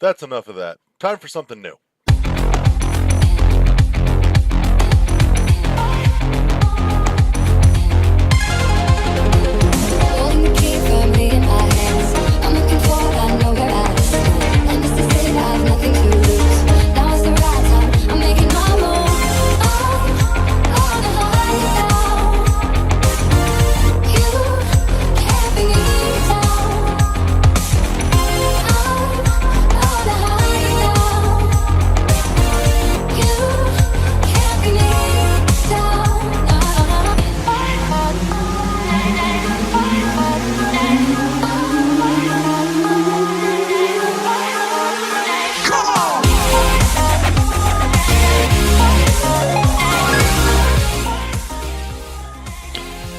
That's enough of that. Time for something new. Holding the key firmly in my hands. I'm looking forward, I know where I stand. And it's to say I have nothing to lose. Now is the right time, I'm making my move. Oh, the high down. You can't bring me down. Oh, the high down. You can't bring me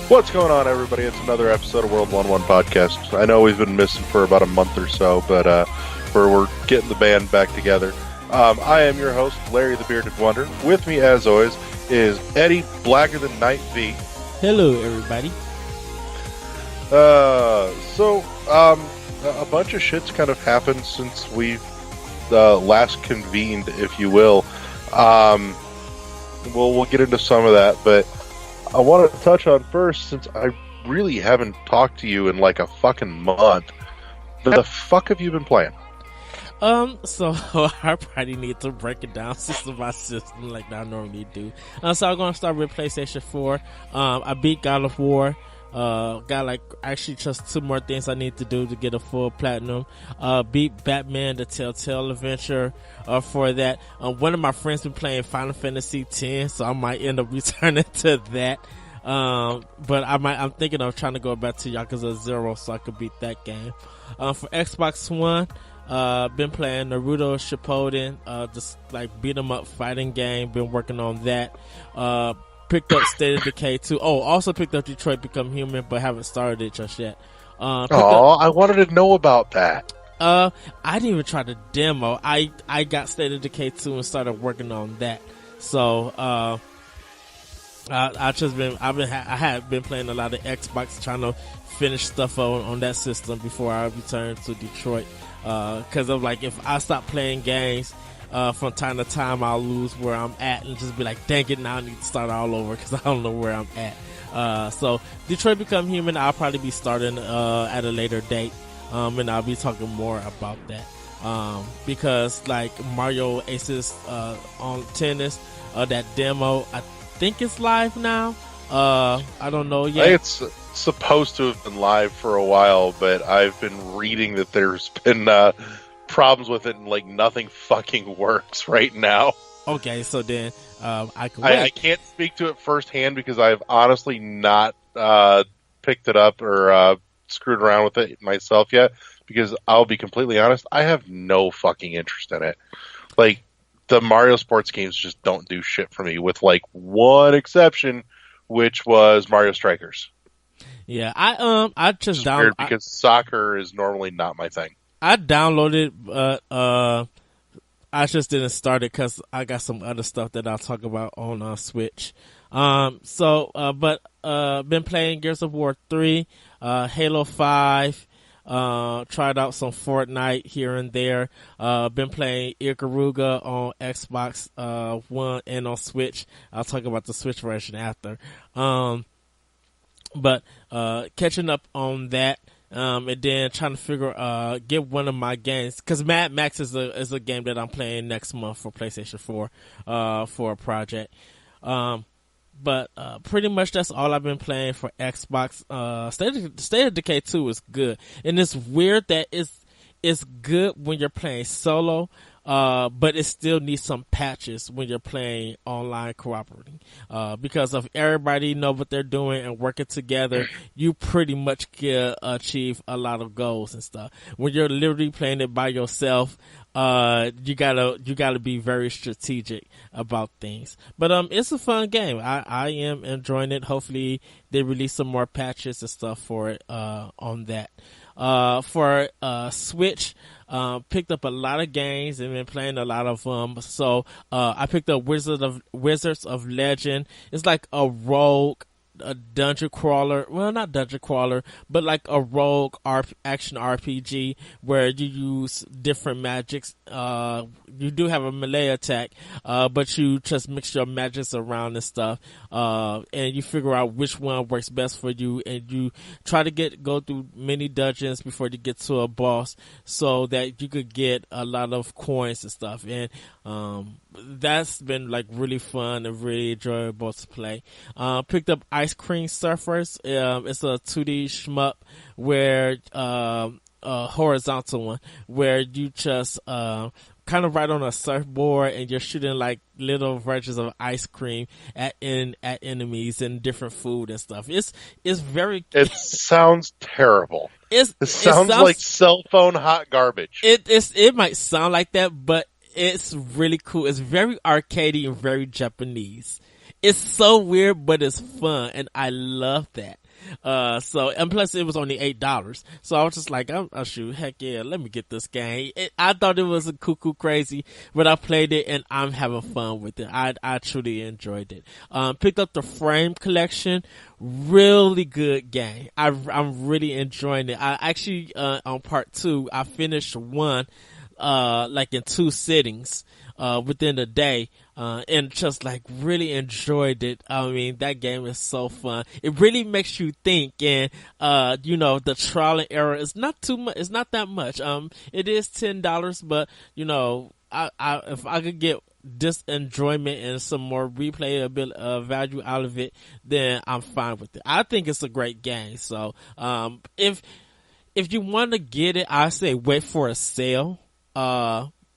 What's going on, everybody? It's another episode of World 1-1 Podcast. I know we've been missing for about a month or so, but we're getting the band back together. I am your host, Larry the Bearded Wonder. With me, as always, is Eddie Blacker Than Night V. Hello, everybody. A bunch of shit's kind of happened since we've last convened, if you will. We'll get into some of that, but I want to touch on first, since I really haven't talked to you in like a fucking month. The fuck have you been playing? So I probably need to break it down system by system like I normally do. So I'm gonna start with PlayStation 4. I beat God of War. Got like actually just 2 more things I need to do to get a full platinum. Beat Batman the Telltale Adventure. For that, one of my friends been playing Final Fantasy X, so I might end up returning to that. But I'm thinking of trying to go back to Yakuza 0 so I could beat that game. For Xbox One, been playing Naruto Shippuden, just like beat 'em up fighting game. Been working on that. Picked up State of Decay 2. Oh, also picked up Detroit Become Human, but haven't started it just yet. I wanted to know about that. I didn't even try the demo. I got State of Decay 2 and started working on that. So, I had been playing a lot of Xbox, trying to finish stuff on that system before I return to Detroit. Cause of like, if I stop playing games, from time to time, I'll lose where I'm at and just be like, dang it, now I need to start all over because I don't know where I'm at. So Detroit Become Human, I'll probably be starting at a later date, and I'll be talking more about that, because like Mario Aces on Tennis, that demo, I think it's live now. I don't know yet. It's supposed to have been live for a while, but I've been reading that there's been problems with it and like nothing fucking works right now. Okay, so then I can't speak to it firsthand because I've honestly not picked it up or screwed around with it myself yet, because I'll be completely honest, I have no fucking interest in it. Like, the Mario sports games just don't do shit for me, with like one exception, which was Mario Strikers. Yeah, I just weird because soccer is normally not my thing. I downloaded, but I just didn't start it because I got some other stuff that I'll talk about on Switch. Been playing Gears of War 3, Halo 5, tried out some Fortnite here and there. Been playing Ikaruga on Xbox One and on Switch. I'll talk about the Switch version after. Catching up on that. And then trying to get one of my games, cause Mad Max is a game that I'm playing next month for PlayStation 4, for a project. Pretty much that's all I've been playing for Xbox. State of Decay 2 is good. And it's weird that it's good when you're playing solo, but it still needs some patches when you're playing online cooperating. Because if everybody know what they're doing and working together, you pretty much can achieve a lot of goals and stuff. When you're literally playing it by yourself, you gotta be very strategic about things. But it's a fun game. I am enjoying it. Hopefully they release some more patches and stuff for it on that. For Switch, picked up a lot of games and been playing a lot of them. So I picked up Wizards of Legend. It's like a rogue a dungeon crawler. Well, not dungeon crawler, but like a rogue action RPG where you use different magics. You do have a melee attack, but you just mix your magics around and stuff, and you figure out which one works best for you, and you try to go through many dungeons before you get to a boss, so that you could get a lot of coins and stuff. And that's been like really fun and really enjoyable to play. Picked up Ice Cream Surfers. It's a 2D shmup where a horizontal one where you just kind of ride on a surfboard and you're shooting like little versions of ice cream at enemies and different food and stuff. It's very. It sounds terrible. It sounds like cell phone hot garbage. It might sound like that, but it's really cool. It's very arcadey and very Japanese. It's so weird, but it's fun, and I love that. And plus it was only $8. So I was just like, oh shoot, heck yeah, let me get this game. I thought it was a cuckoo crazy, but I played it and I'm having fun with it. I truly enjoyed it. Picked up the Frame Collection. Really good game. I'm really enjoying it. I actually, on part 2, I finished one, like in 2 sittings, within a day, and just like really enjoyed it. I mean, that game is so fun. It really makes you think, and the trial and error is not too much. It's not that much. It is $10, but if I could get this enjoyment and some more replay value out of it, then I'm fine with it. I think it's a great game. So, if you want to get it, I say wait for a sale.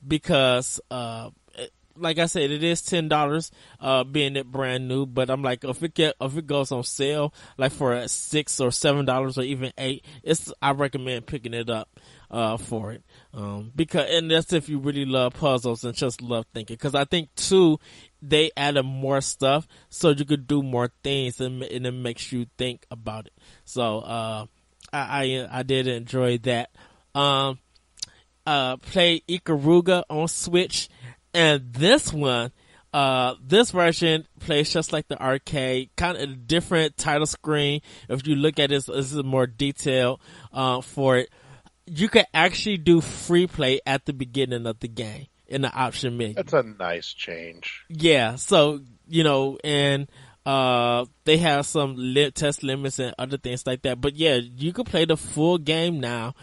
Because, like I said, it is $10, being it brand new, but I'm like, if it goes on sale, like for $6 or $7 or even $8, I recommend picking it up, for it. And that's if you really love puzzles and just love thinking. Cause I think too, they added more stuff so you could do more things and it makes you think about it. So, I did enjoy that. Played Ikaruga on Switch, and this one, this version plays just like the arcade, kind of a different title screen. If you look at it, this is more detailed, for it. You can actually do free play at the beginning of the game in the option menu. That's a nice change. Yeah, so, and they have some test limits and other things like that, but yeah, you can play the full game now,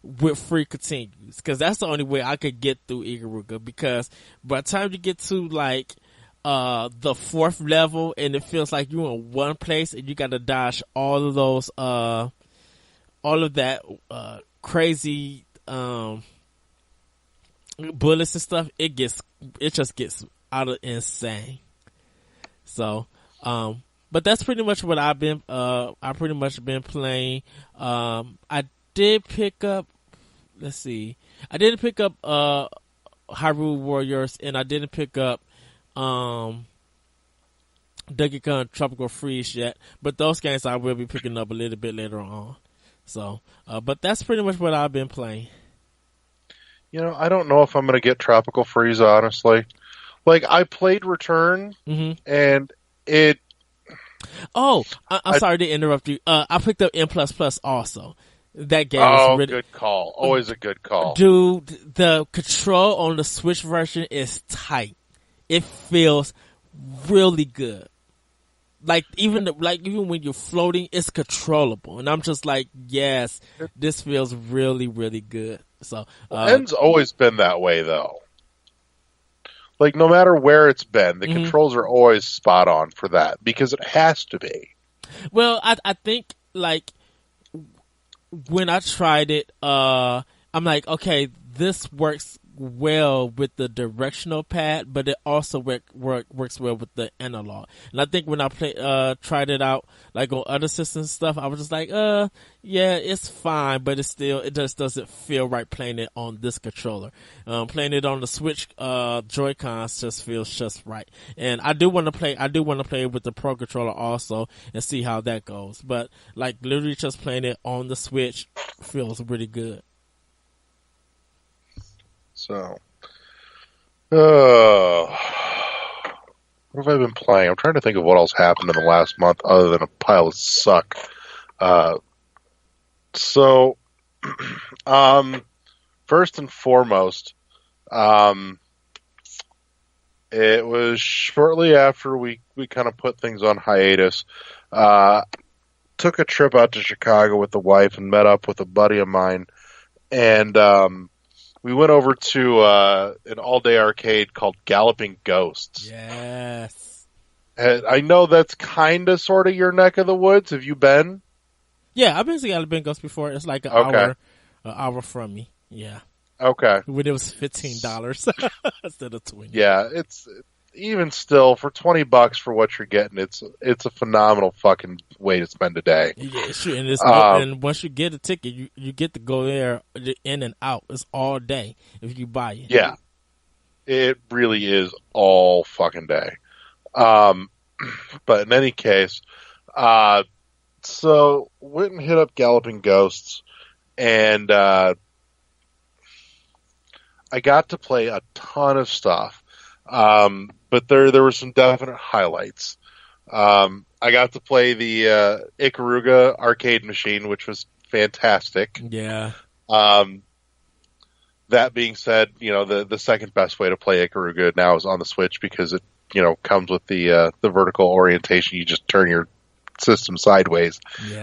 with free continues, because that's the only way I could get through Ikaruga, because by the time you get to like the 4th level and it feels like you're in one place and you gotta dodge all of those all of that crazy bullets and stuff, it just gets out of insane. So but that's pretty much what I've been playing. I did pick up, I didn't pick up Hyrule Warriors, and I didn't pick up Donkey Kong Tropical Freeze yet, but those games I will be picking up a little bit later on. So, but that's pretty much what I've been playing. I don't know if I'm going to get Tropical Freeze, honestly. Like, I played Return, and it... Oh, I'm sorry to interrupt you. I picked up N++ also. That game is really good call. Always a good call. Dude, the control on the Switch version is tight. It feels really good. Like even when you're floating, it's controllable. And I'm just like, yes, this feels really, really good. So N's always been that way though. Like no matter where it's been, the controls are always spot on for that because it has to be. Well, I think like when I tried it, I'm like, okay, this works well with the directional pad, but it also works well with the analog. And I think when I tried it out, like on other systems and stuff, I was just like, yeah, it's fine, but it just doesn't feel right playing it on this controller. Playing it on the Switch, Joy-Cons just feels just right. And I do want to play with the Pro Controller also and see how that goes. But like literally just playing it on the Switch feels really good. So, what what have I been playing? I'm trying to think of what else happened in the last month other than a pile of suck. So, first and foremost, it was shortly after we kind of put things on hiatus. Took a trip out to Chicago with the wife and met up with a buddy of mine, and we went over to an all-day arcade called Galloping Ghosts. Yes. And I know that's kind of sort of your neck of the woods. Have you been? Yeah, I've been to Galloping Ghosts before. It's like an hour from me. Yeah. Okay. When it was $15 instead of $20. Yeah, it's even still for $20 for what you're getting. It's a phenomenal fucking way to spend a day. Yeah, sure. And and once you get a ticket, you get to go there in and out. It's all day if you buy it. Yeah, it really is all fucking day. But in any case, so went and hit up Galloping Ghosts, and I got to play a ton of stuff. But there were some definite highlights. I got to play the Ikaruga arcade machine, which was fantastic. Yeah. That being said, the second best way to play Ikaruga now is on the Switch because it, comes with the vertical orientation. You just turn your system sideways,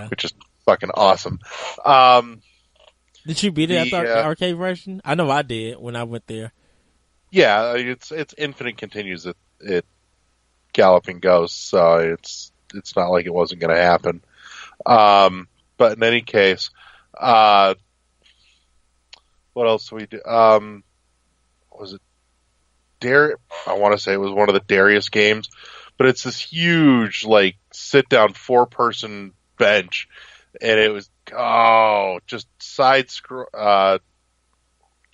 which is fucking awesome. Did you beat it at the arcade version? I know I did when I went there. Yeah, it's infinite continues at Galloping Ghosts, so it's not like it wasn't going to happen. But in any case, what else do we do? Was it I want to say it was one of the Darius games, but it's this huge, like, sit-down 4-person bench, and it was, just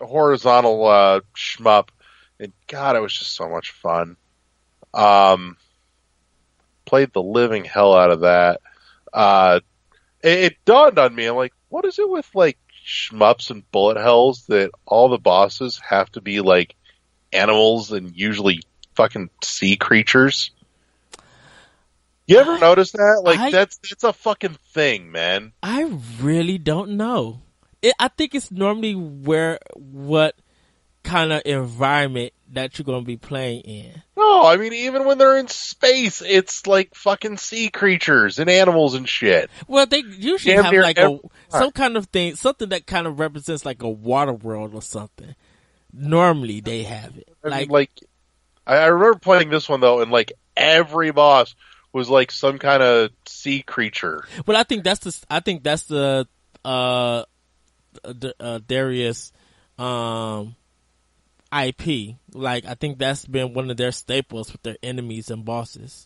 horizontal shmup, and God, it was just so much fun. Played the living hell out of that. It dawned on me, I'm like, what is it with, like, shmups and bullet hells that all the bosses have to be, like, animals and usually fucking sea creatures? You ever notice that? Like, that's a fucking thing, man. I really don't know. I think it's normally what kind of environment that you're going to be playing in. No, I mean, even when they're in space, it's like fucking sea creatures and animals and shit. Well, they usually have like some kind of thing, something that kind of represents like a water world or something. Normally they have it. I remember playing this one though, and like every boss was like some kind of sea creature. But I think that's the Darius IP. Like, I think that's been one of their staples with their enemies and bosses.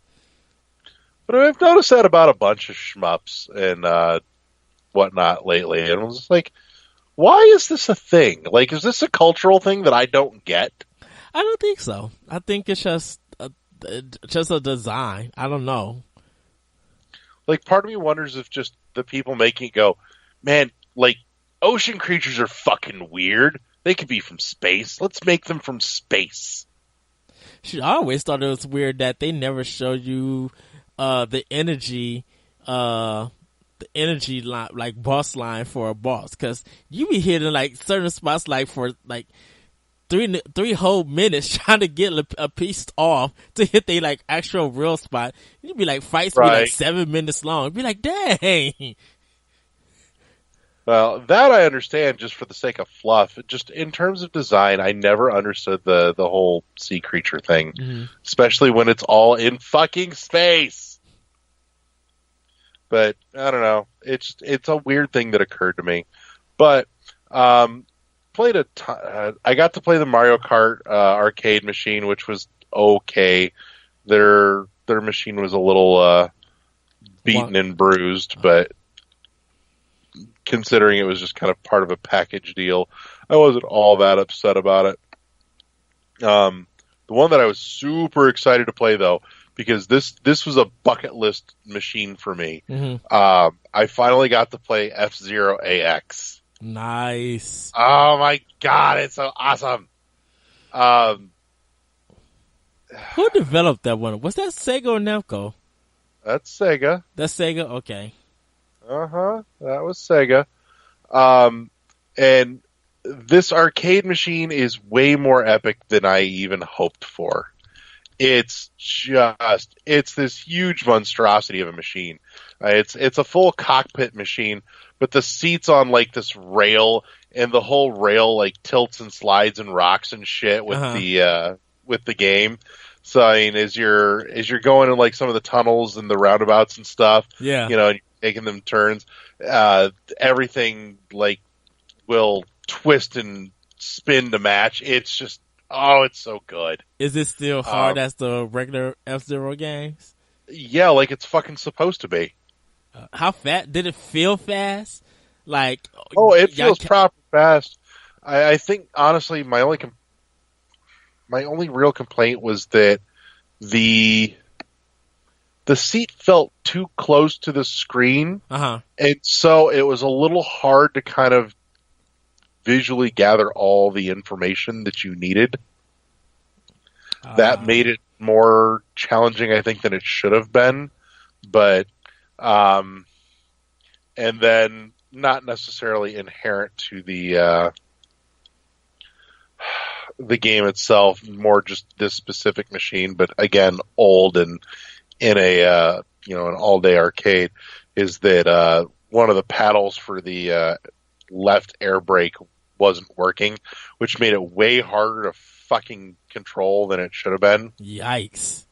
But I've noticed that about a bunch of shmups and whatnot lately, and I was just like, why is this a thing? Like, is this a cultural thing that I don't get? I don't think so. I think it's just a design. I don't know. Like, part of me wonders if just the people making it go, man, like, ocean creatures are fucking weird. They could be from space. Let's make them from space. I always thought it was weird that they never showed you the energy line, like boss line for a boss, because you be hitting like certain spots like for like three whole minutes trying to get a piece off to hit the like actual real spot. You'd be like fights be like 7 minutes long. You'd be like, dang. Well, that I understand just for the sake of fluff. Just in terms of design, I never understood the whole sea creature thing, especially when it's all in fucking space. But I don't know. It's a weird thing that occurred to me. But played a ton. I got to play the Mario Kart arcade machine, which was okay. Their machine was a little beaten and bruised, but considering it was just kind of part of a package deal, I wasn't all that upset about it. The one that I was super excited to play, though, because this was a bucket list machine for me. I finally got to play F-Zero AX. Nice. Oh my god, it's so awesome. Who developed that one? Was that Sega or Namco? That's Sega. That's Sega. Okay. That was Sega. And this arcade machine is way more epic than I even hoped for. It's this huge monstrosity of a machine. It's a full cockpit machine, but the seat's on like this rail, and the whole rail like tilts and slides and rocks and shit with the game. So I mean, as you're going in like some of the tunnels and the roundabouts and stuff, and you're taking them turns, everything like will twist and spin to match. It's just it's so good. Is it still hard as the regular F-Zero games? Yeah, like it's fucking supposed to be. How fast did it feel? Fast? Like it feels proper fast. I think honestly, my only real complaint was that the seat felt too close to the screen, and so it was a little hard to kind of visually gather all the information that you needed. That made it more challenging, I think, than it should have been. But, and then not necessarily inherent to the game itself, more just this specific machine. But again, old and in an all-day arcade, is that one of the paddles for the left air brake wasn't working, which made it way harder to fucking control than it should have been. Yikes.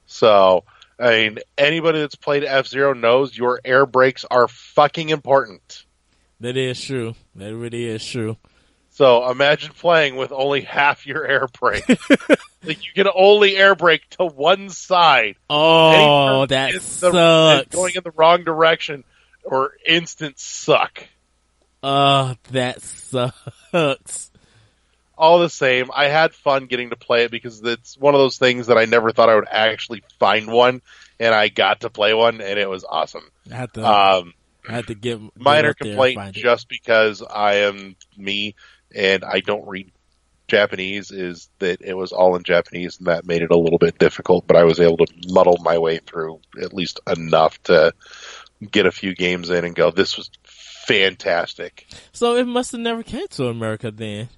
So, I mean, anybody that's played F-Zero knows your air brakes are fucking important. That is true. That really is true. So, imagine playing with only half your air brake. Like, you can only air brake to one side. Oh, that sucks. Going in the wrong direction or instant suck. That sucks. All the same, I had fun getting to play it because it's one of those things that I never thought I would actually find one, and I got to play one, and it was awesome. I had to get minor complaint just because I am me and I don't read Japanese is that it was all in Japanese, and that made it a little bit difficult, but I was able to muddle my way through at least enough to get a few games in and go, this was fantastic. So it must have never came to America then,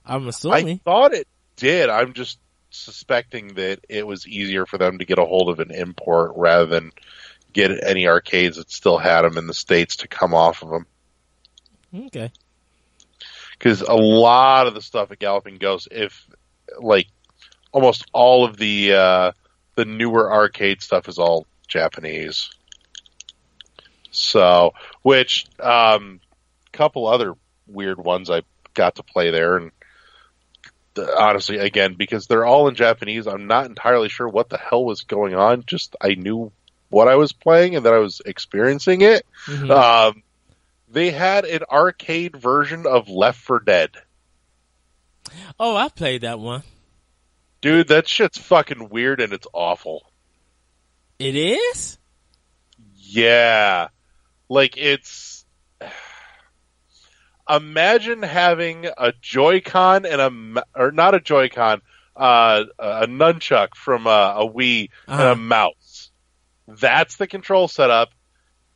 I'm assuming. I thought it did. I'm just suspecting that it was easier for them to get a hold of an import rather than get any arcades that still had them in the States to come off of them. Okay. Because a lot of the stuff at Galloping Ghost, if like almost all of the newer arcade stuff is all Japanese. So, which couple other weird ones I got to play there, and honestly, again, because they're all in Japanese, I'm not entirely sure what the hell was going on. Just I knew what I was playing and that I was experiencing it. Mm-hmm. They had an arcade version of Left 4 Dead. Oh, I played that one. Dude, that shit's fucking weird and it's awful. It is? Yeah. Like, it's... Imagine having a Joy-Con and or not a Joy-Con, a nunchuck from a Wii and a mouse. That's the control setup.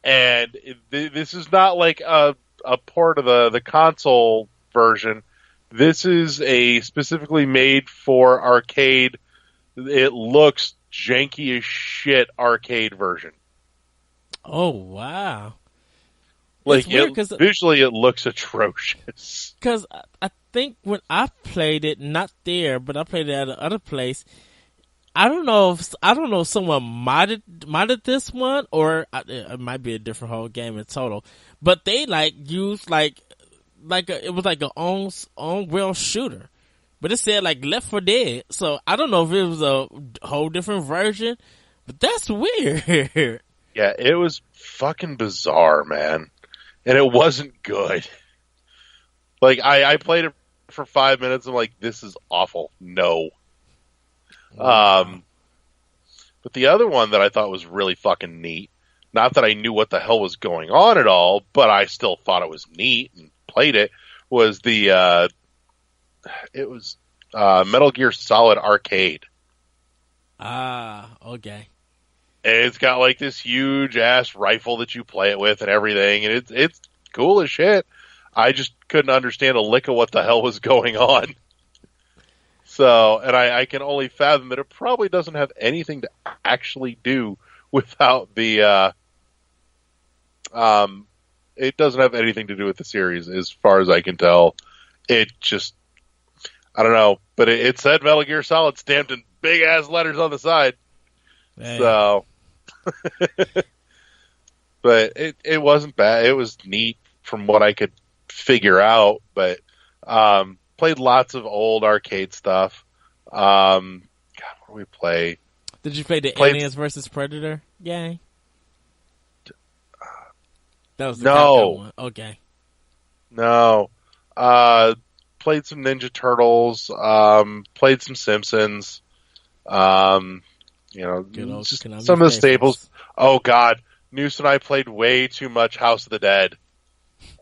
And this is not like a port of the console version. This is a specifically made for arcade. It looks janky as shit arcade version. Oh, wow. Like, visually it looks atrocious. Because I think when I played it, not there, but I played it at another place, I don't know if someone modded this one, or it might be a different whole game in total. But they used it was like an on rail shooter, but it said like Left 4 Dead. So I don't know if it was a whole different version, but that's weird. Yeah, it was fucking bizarre, man, and it wasn't good. Like I played it for 5 minutes. I'm like, this is awful. No. But the other one that I thought was really fucking neat, not that I knew what the hell was going on at all, but I still thought it was neat and played it, was Metal Gear Solid Arcade. Okay. And it's got like this huge ass rifle that you play it with and everything, and it's cool as shit. I just couldn't understand a lick of what the hell was going on. So, and I can only fathom that it probably doesn't have anything to actually do without the, it doesn't have anything to do with the series as far as I can tell. It just, I don't know, but it said Metal Gear Solid stamped in big ass letters on the side. Hey. So, but it wasn't bad. It was neat from what I could figure out, but, played lots of old arcade stuff. God, what do we play? Did you play the Aliens versus Predator game? That was the Capcom one. Okay. No. Played some Ninja Turtles. Played some Simpsons. Just some of the staples. Oh God, Noose and I played way too much House of the Dead.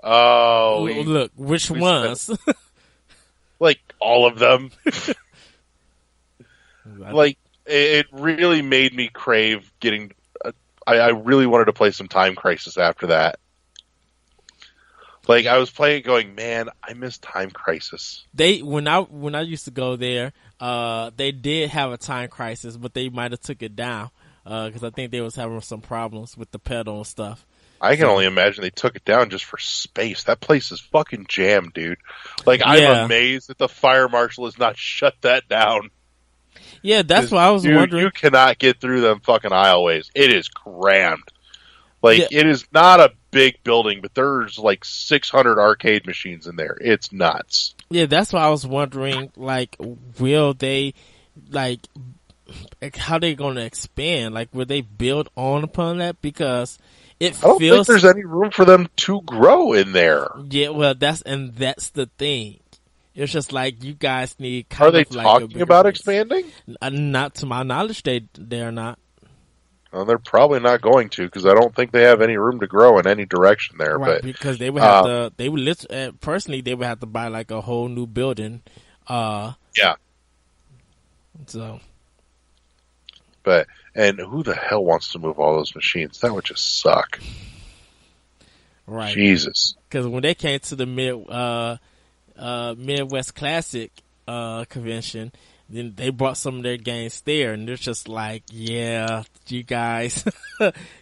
Oh, look, which ones? Like all of them. Like it really made me crave getting. I really wanted to play some Time Crisis after that. Like I was playing, going, man, I miss Time Crisis. When I used to go there, they did have a Time Crisis, but they might have took it down because I think they was having some problems with the pedal and stuff. I can only imagine they took it down just for space. That place is fucking jammed, dude. Like I'm amazed that the fire marshal has not shut that down. Yeah, that's what I was wondering. You cannot get through them fucking aisleways. It is crammed. Like, it is not a big building, but there's like 600 arcade machines in there. It's nuts. Yeah, that's why I was wondering, like, will they, like, how they going to expand? Like, will they build on upon that? Because I don't think there's any room for them to grow in there. Yeah, well, that's the thing. It's just like you guys need. Are they talking about expanding? Not to my knowledge, they're not. Well, they're probably not going to, because I don't think they have any room to grow in any direction there. Right, but because they would have to. They would personally, they would have to buy like a whole new building. Yeah. So. And who the hell wants to move all those machines? That would just suck. Right. Jesus. Because when they came to the Midwest Classic convention, then they brought some of their games there, and they're just like, yeah, you guys,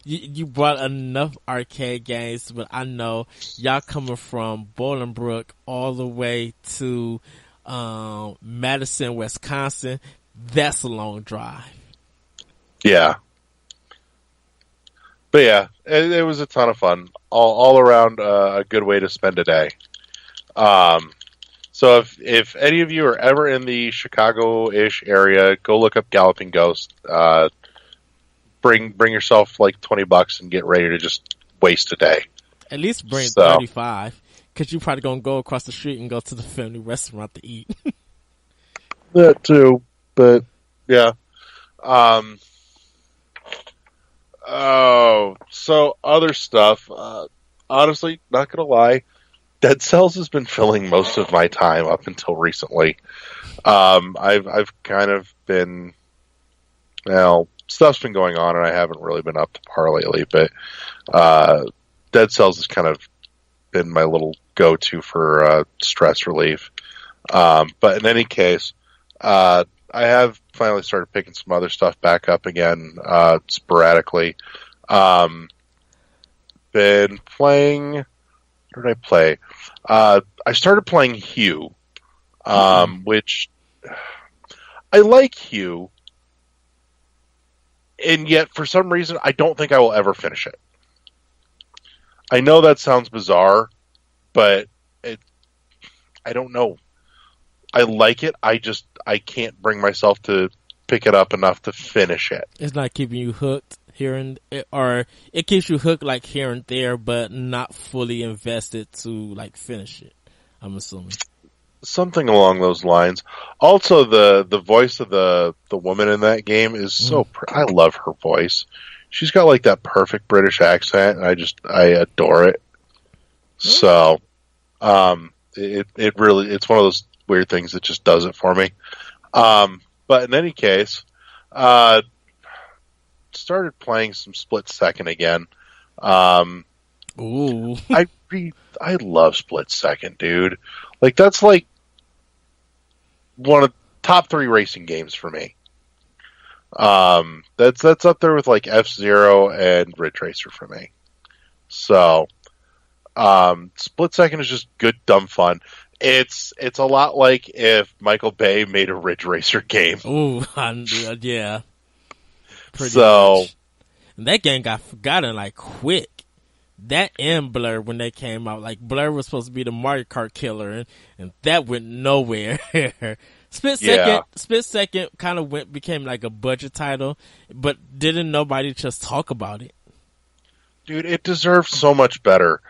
you brought enough arcade games, but I know y'all coming from Bolingbrook all the way to Madison, Wisconsin. That's a long drive. Yeah. But yeah, it was a ton of fun. All around a good way to spend a day. So if any of you are ever in the Chicago-ish area, go look up Galloping Ghost. Bring yourself like $20 and get ready to just waste a day. At least bring 35, because you're probably gonna go across the street and go to the family restaurant to eat. That too, but yeah. So other stuff. Honestly, not gonna lie, Dead Cells has been filling most of my time up until recently. I've kind of been, stuff's been going on, and I haven't really been up to par lately. But Dead Cells has kind of been my little go-to for stress relief. But in any case, I have finally started picking some other stuff back up again, sporadically. Been playing. What did I play? I started playing Hue, which I like Hue, and yet for some reason I don't think I will ever finish it. I know that sounds bizarre, but I don't know. I like it. I can't bring myself to pick it up enough to finish it. It's not keeping you hooked here or it keeps you hooked like here and there, but not fully invested to like finish it. I'm assuming something along those lines. Also, the voice of the woman in that game is so. I love her voice. She's got like that perfect British accent, and I adore it. So, it really, it's one of those weird things that just does it for me. But in any case, Uh, started playing some Split Second again. Um, Ooh. I love Split Second, dude. Like that's like one of top 3 racing games for me. That's up there with like F-Zero and Ridge Racer for me. So, Split Second is just good, dumb fun. It's a lot like if Michael Bay made a Ridge Racer game. Ooh, yeah. Pretty So, much. And that game got forgotten like quick. That and Blur when they came out. Like Blur was supposed to be the Mario Kart killer, and that went nowhere. Split Second kind of became like a budget title, but didn't nobody just talk about it? dude, it deserves so much better.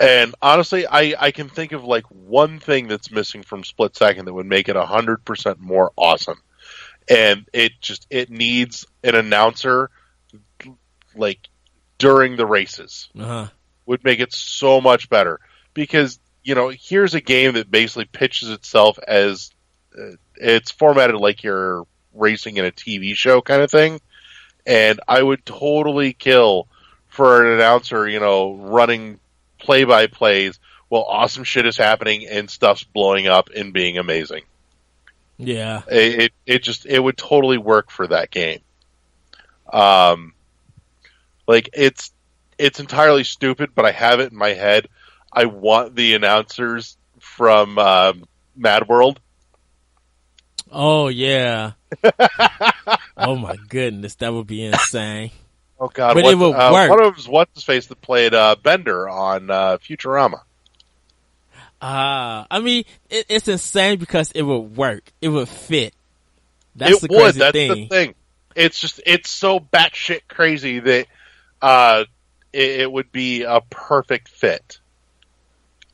And honestly, I can think of like one thing that's missing from Split Second that would make it 100% more awesome. And it needs an announcer like during the races. Uh-huh. Would make it so much better because here's a game that basically pitches itself as it's formatted like you're racing in a TV show kind of thing, and I would totally kill for an announcer running play-by-plays while awesome shit is happening and stuff's blowing up and being amazing. Yeah, it would totally work for that game. Like it's entirely stupid, but I have it in my head. I want the announcers from Mad World. Oh yeah. Oh my goodness, that would be insane. Oh god, but it would work. One of them's what's his face that played Bender on Futurama. I mean, it's insane because it would work. It would fit. That's the thing. It's so batshit crazy that it would be a perfect fit.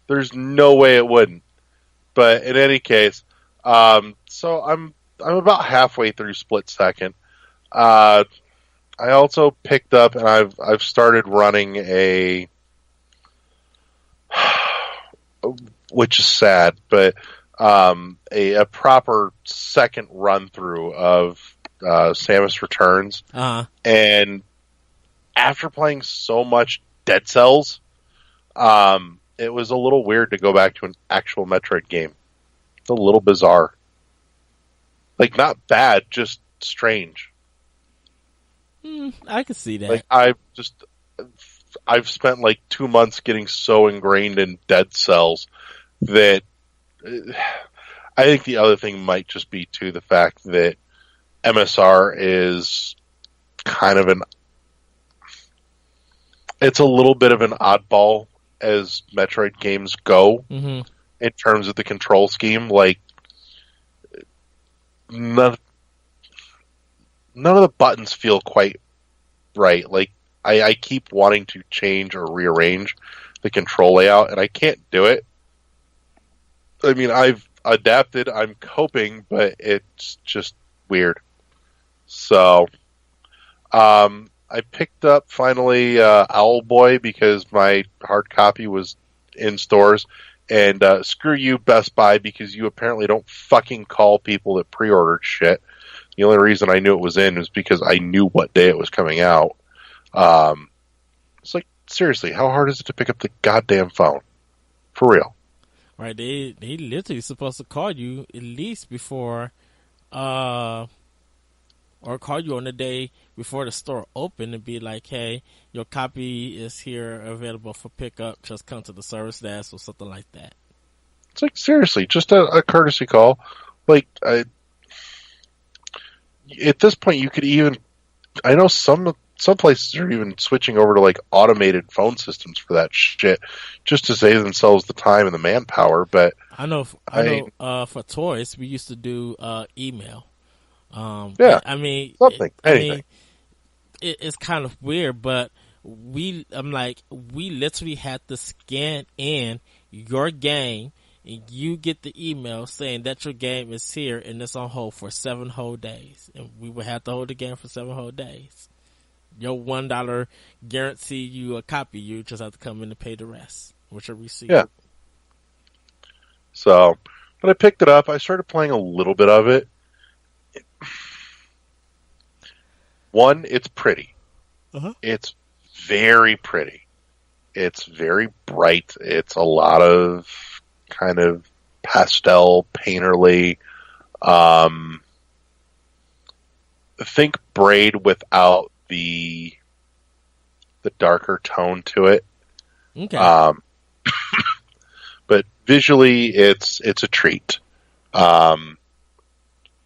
There's no way it wouldn't. But in any case, so I'm about halfway through Split Second. I also picked up and I've started running which is sad, but a proper second run through of Samus Returns. Uh-huh. And after playing so much Dead Cells, it was a little weird to go back to an actual Metroid game. It's a little bizarre. Like, not bad, just strange. I can see that. Like, I've spent like 2 months getting so ingrained in Dead Cells that I think the other thing might just be, too, the fact that MSR is kind of it's a little bit of an oddball as Metroid games go in terms of the control scheme. Like, none of the buttons feel quite right. Like, I keep wanting to change or rearrange the control layout, and I can't do it. I mean, I've adapted, I'm coping, but it's just weird. So, I picked up finally Owlboy because my hard copy was in stores, and screw you, Best Buy, because you apparently don't fucking call people that pre-ordered shit. The only reason I knew it was in was because I knew what day it was coming out. It's like, seriously, how hard is it to pick up the goddamn phone? For real. Right, they literally supposed to call you at least before, or call you on the day before the store opened and be like, hey, your copy is here available for pickup. Just come to the service desk or something like that. It's like, seriously, just a courtesy call. Like, at this point, you could even, I know some places are even switching over to like automated phone systems for that shit, just to save themselves the time and the manpower. But I know for toys, we used to do email. Yeah, I mean, something, anything. I mean, it's kind of weird, but we literally had to scan in your game, and you get the email saying that your game is here and it's on hold for 7 whole days, and we would have to hold the game for 7 whole days. Your $1 guarantee you a copy. You just have to come in and pay the rest with your receipt. Yeah. So, but I picked it up. I started playing a little bit of it. One, it's pretty. Uh-huh. It's very pretty. It's very bright. It's a lot of kind of pastel, painterly. Think Braid without the darker tone to it. Okay. But visually, it's a treat.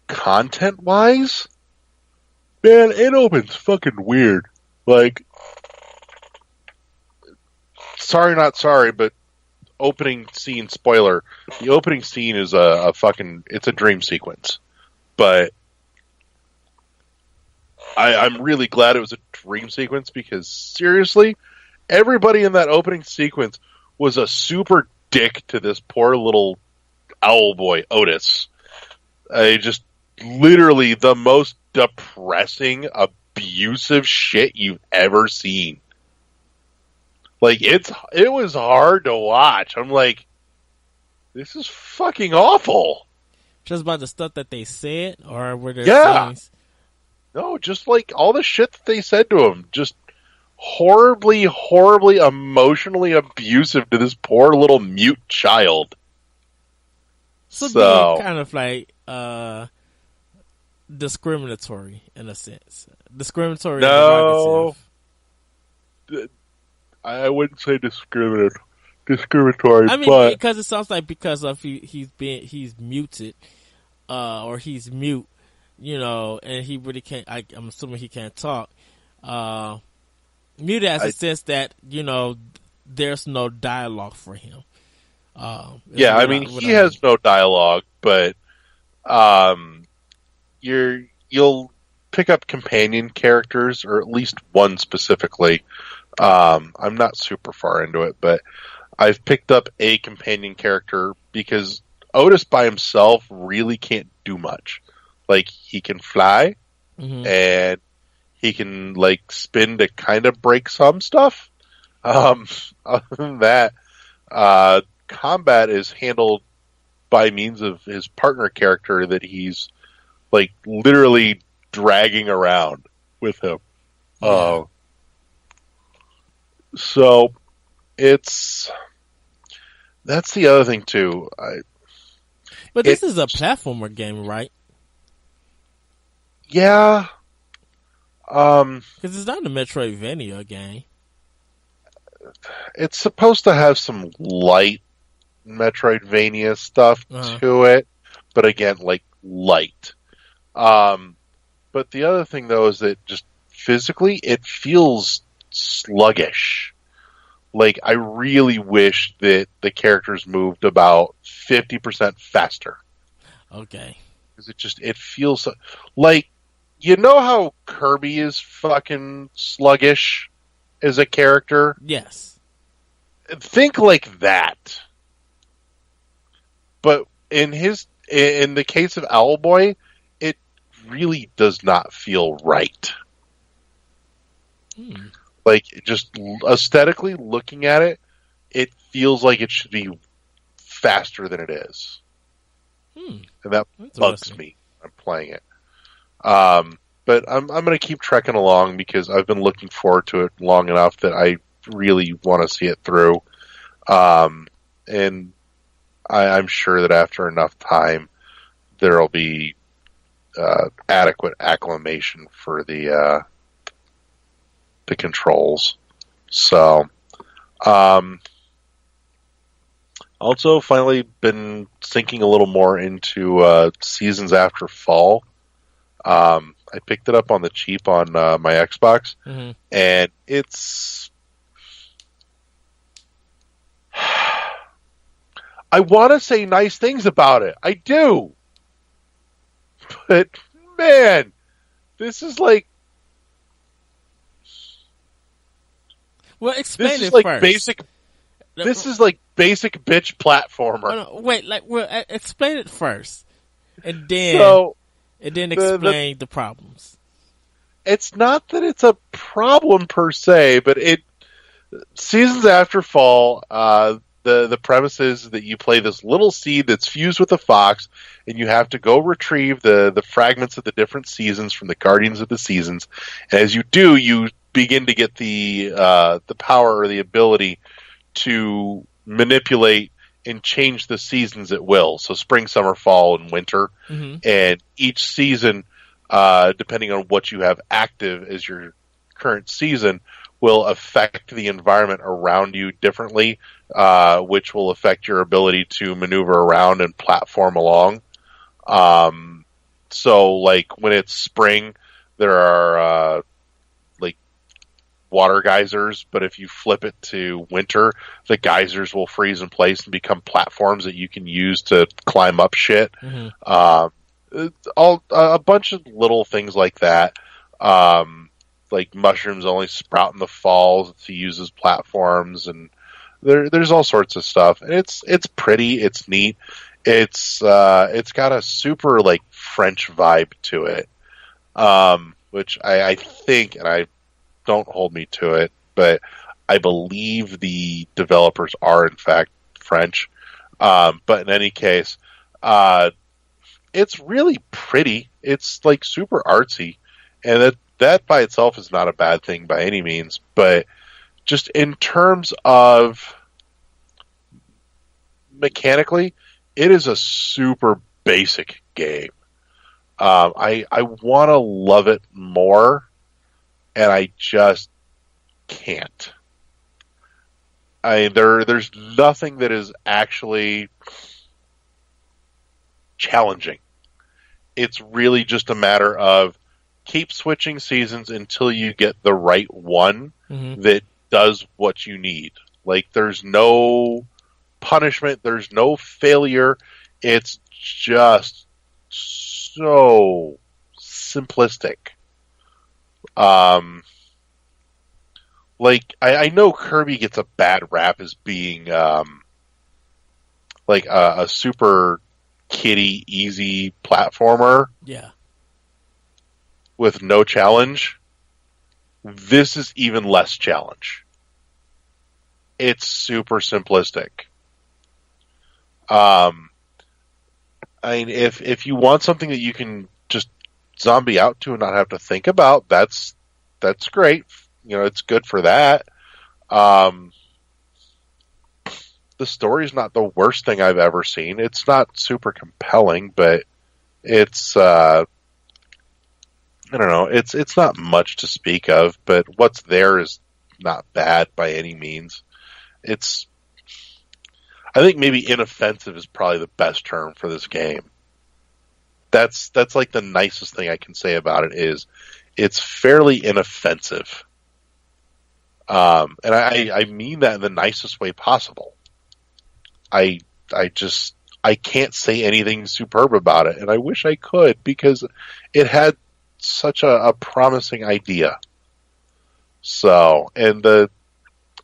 Content wise, man, it opens fucking weird. Like, sorry, not sorry, but opening scene spoiler. The opening scene is a fucking, it's a dream sequence. But I'm really glad it was a dream sequence because seriously, everybody in that opening sequence was a super dick to this poor little owl boy, Otis. Just literally the most depressing, abusive shit you've ever seen. Like, it was hard to watch. I'm like, this is fucking awful. Just about the stuff that they said, or were there scenes? No, just like all the shit that they said to him. Just horribly, horribly emotionally abusive to this poor little mute child. So being kind of like discriminatory in a sense. Discriminatory. No, I wouldn't say discriminatory. I mean, but because it sounds like because of he's muted, or he's mute, you know, and he really can't. I'm assuming he can't talk. Muted as a sense that, you know, there's no dialogue for him. Yeah, I mean, he has no dialogue, but you'll pick up companion characters, or at least one specifically. I'm not super far into it, but I've picked up a companion character because Otis by himself really can't do much. Like, he can fly, and he can, like, spin to kind of break some stuff. Other than that, combat is handled by means of his partner character that he's, like, literally dragging around with him. Yeah. So that's the other thing too. But this is a platformer game, right? Yeah. Because it's not a Metroidvania game. It's supposed to have some light Metroidvania stuff to it, but again, like, light. But the other thing though is that just physically it feels sluggish. Like, I really wish that the characters moved about 50% faster. Okay. Because it feels so, like, you know how Kirby is fucking sluggish as a character? Yes. Think like that. But in the case of Owlboy, it really does not feel right. Like, just aesthetically looking at it, it feels like it should be faster than it is. And that bugs me. I'm playing it. But I'm going to keep trekking along because I've been looking forward to it long enough that I really want to see it through. And I'm sure that after enough time, there'll be adequate acclimation for the controls. So, also finally been sinking a little more into Seasons After Fall. I picked it up on the cheap on my Xbox, and it's... I want to say nice things about it. I do. But, man, this is like... Well, explain this is it like first. This is like basic bitch platformer. No, wait, explain it first, and then explain the problems. It's not that it's a problem per se, but Seasons After Fall, the premise is that you play this little seed that's fused with a fox, and you have to go retrieve the fragments of the different seasons from the Guardians of the Seasons. And as you do, you begin to get the power or the ability to manipulate and change the seasons at will. So spring, summer, fall, and winter. Mm-hmm. And each season, depending on what you have active as your current season, will affect the environment around you differently, which will affect your ability to maneuver around and platform along. So, like, when it's spring, there are like water geysers, but if you flip it to winter, the geysers will freeze in place and become platforms that you can use to climb up shit. Mm-hmm. A bunch of little things like that. Like mushrooms only sprout in the fall to use as platforms, and there's all sorts of stuff. And it's pretty, it's neat. It's got a super like French vibe to it, which I think, and I don't hold me to it, but I believe the developers are in fact French. But in any case, it's really pretty. It's like super artsy, and that by itself is not a bad thing by any means, but just in terms of mechanically, it is a super basic game. I want to love it more, and I just can't. There's nothing that is actually challenging. It's really just a matter of keep switching seasons until you get the right one that does what you need. Like, there's no punishment, there's no failure. It's just so simplistic. Like, I know Kirby gets a bad rap as being like a super kiddie, easy platformer. Yeah. With no challenge. This is even less challenge. It's super simplistic. I mean, if you want something that you can just zombie out to and not have to think about, that's great. You know, it's good for that. The story's not the worst thing I've ever seen. It's not super compelling, but it's I don't know. It's not much to speak of, but what's there is not bad by any means. I think maybe inoffensive is probably the best term for this game. That's like the nicest thing I can say about it is it's fairly inoffensive. And I mean that in the nicest way possible. I can't say anything superb about it, and I wish I could, because it had such a promising idea. So, and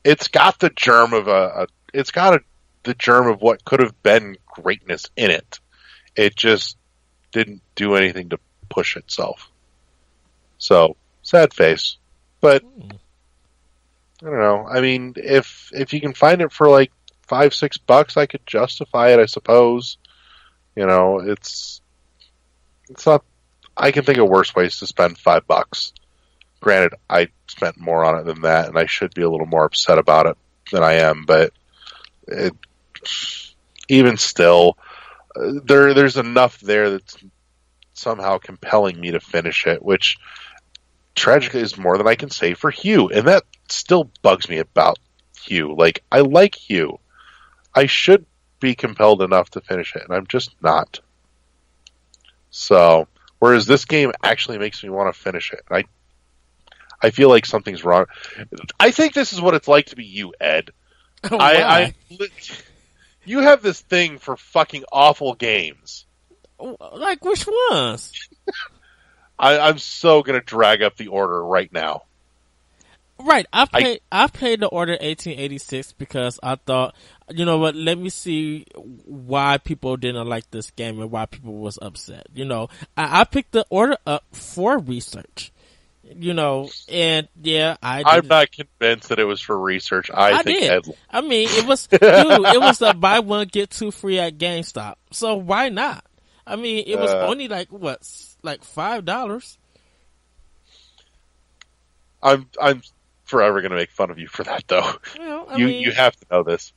it's got the germ of the germ of what could have been greatness in it. It just didn't do anything to push itself. So, sad face. But I don't know. I mean, if you can find it for like $5-6, I could justify it, I suppose. You know, it's not. I can think of worse ways to spend $5. Granted, I spent more on it than that, and I should be a little more upset about it than I am. But even still, there's enough there that's somehow compelling me to finish it, which tragically is more than I can say for Hugh, and that still bugs me about Hugh. Like, I like Hugh. I should be compelled enough to finish it, and I'm just not. So, whereas this game actually makes me want to finish it. I feel like something's wrong. I think this is what it's like to be you, Ed. Oh, you have this thing for fucking awful games. Like, which ones? I'm so gonna drag up the order right now. Right, I played the Order 1886 because I thought, you know what, let me see why people didn't like this game and why people was upset. You know, I picked the Order up for research. And yeah, I'm not convinced that it was for research. I think did. Ed. I mean, it was, dude, it was a buy one get two free at GameStop. So why not? I mean, it was only like $5. I'm forever going to make fun of you for that, though. Well, you have to know this.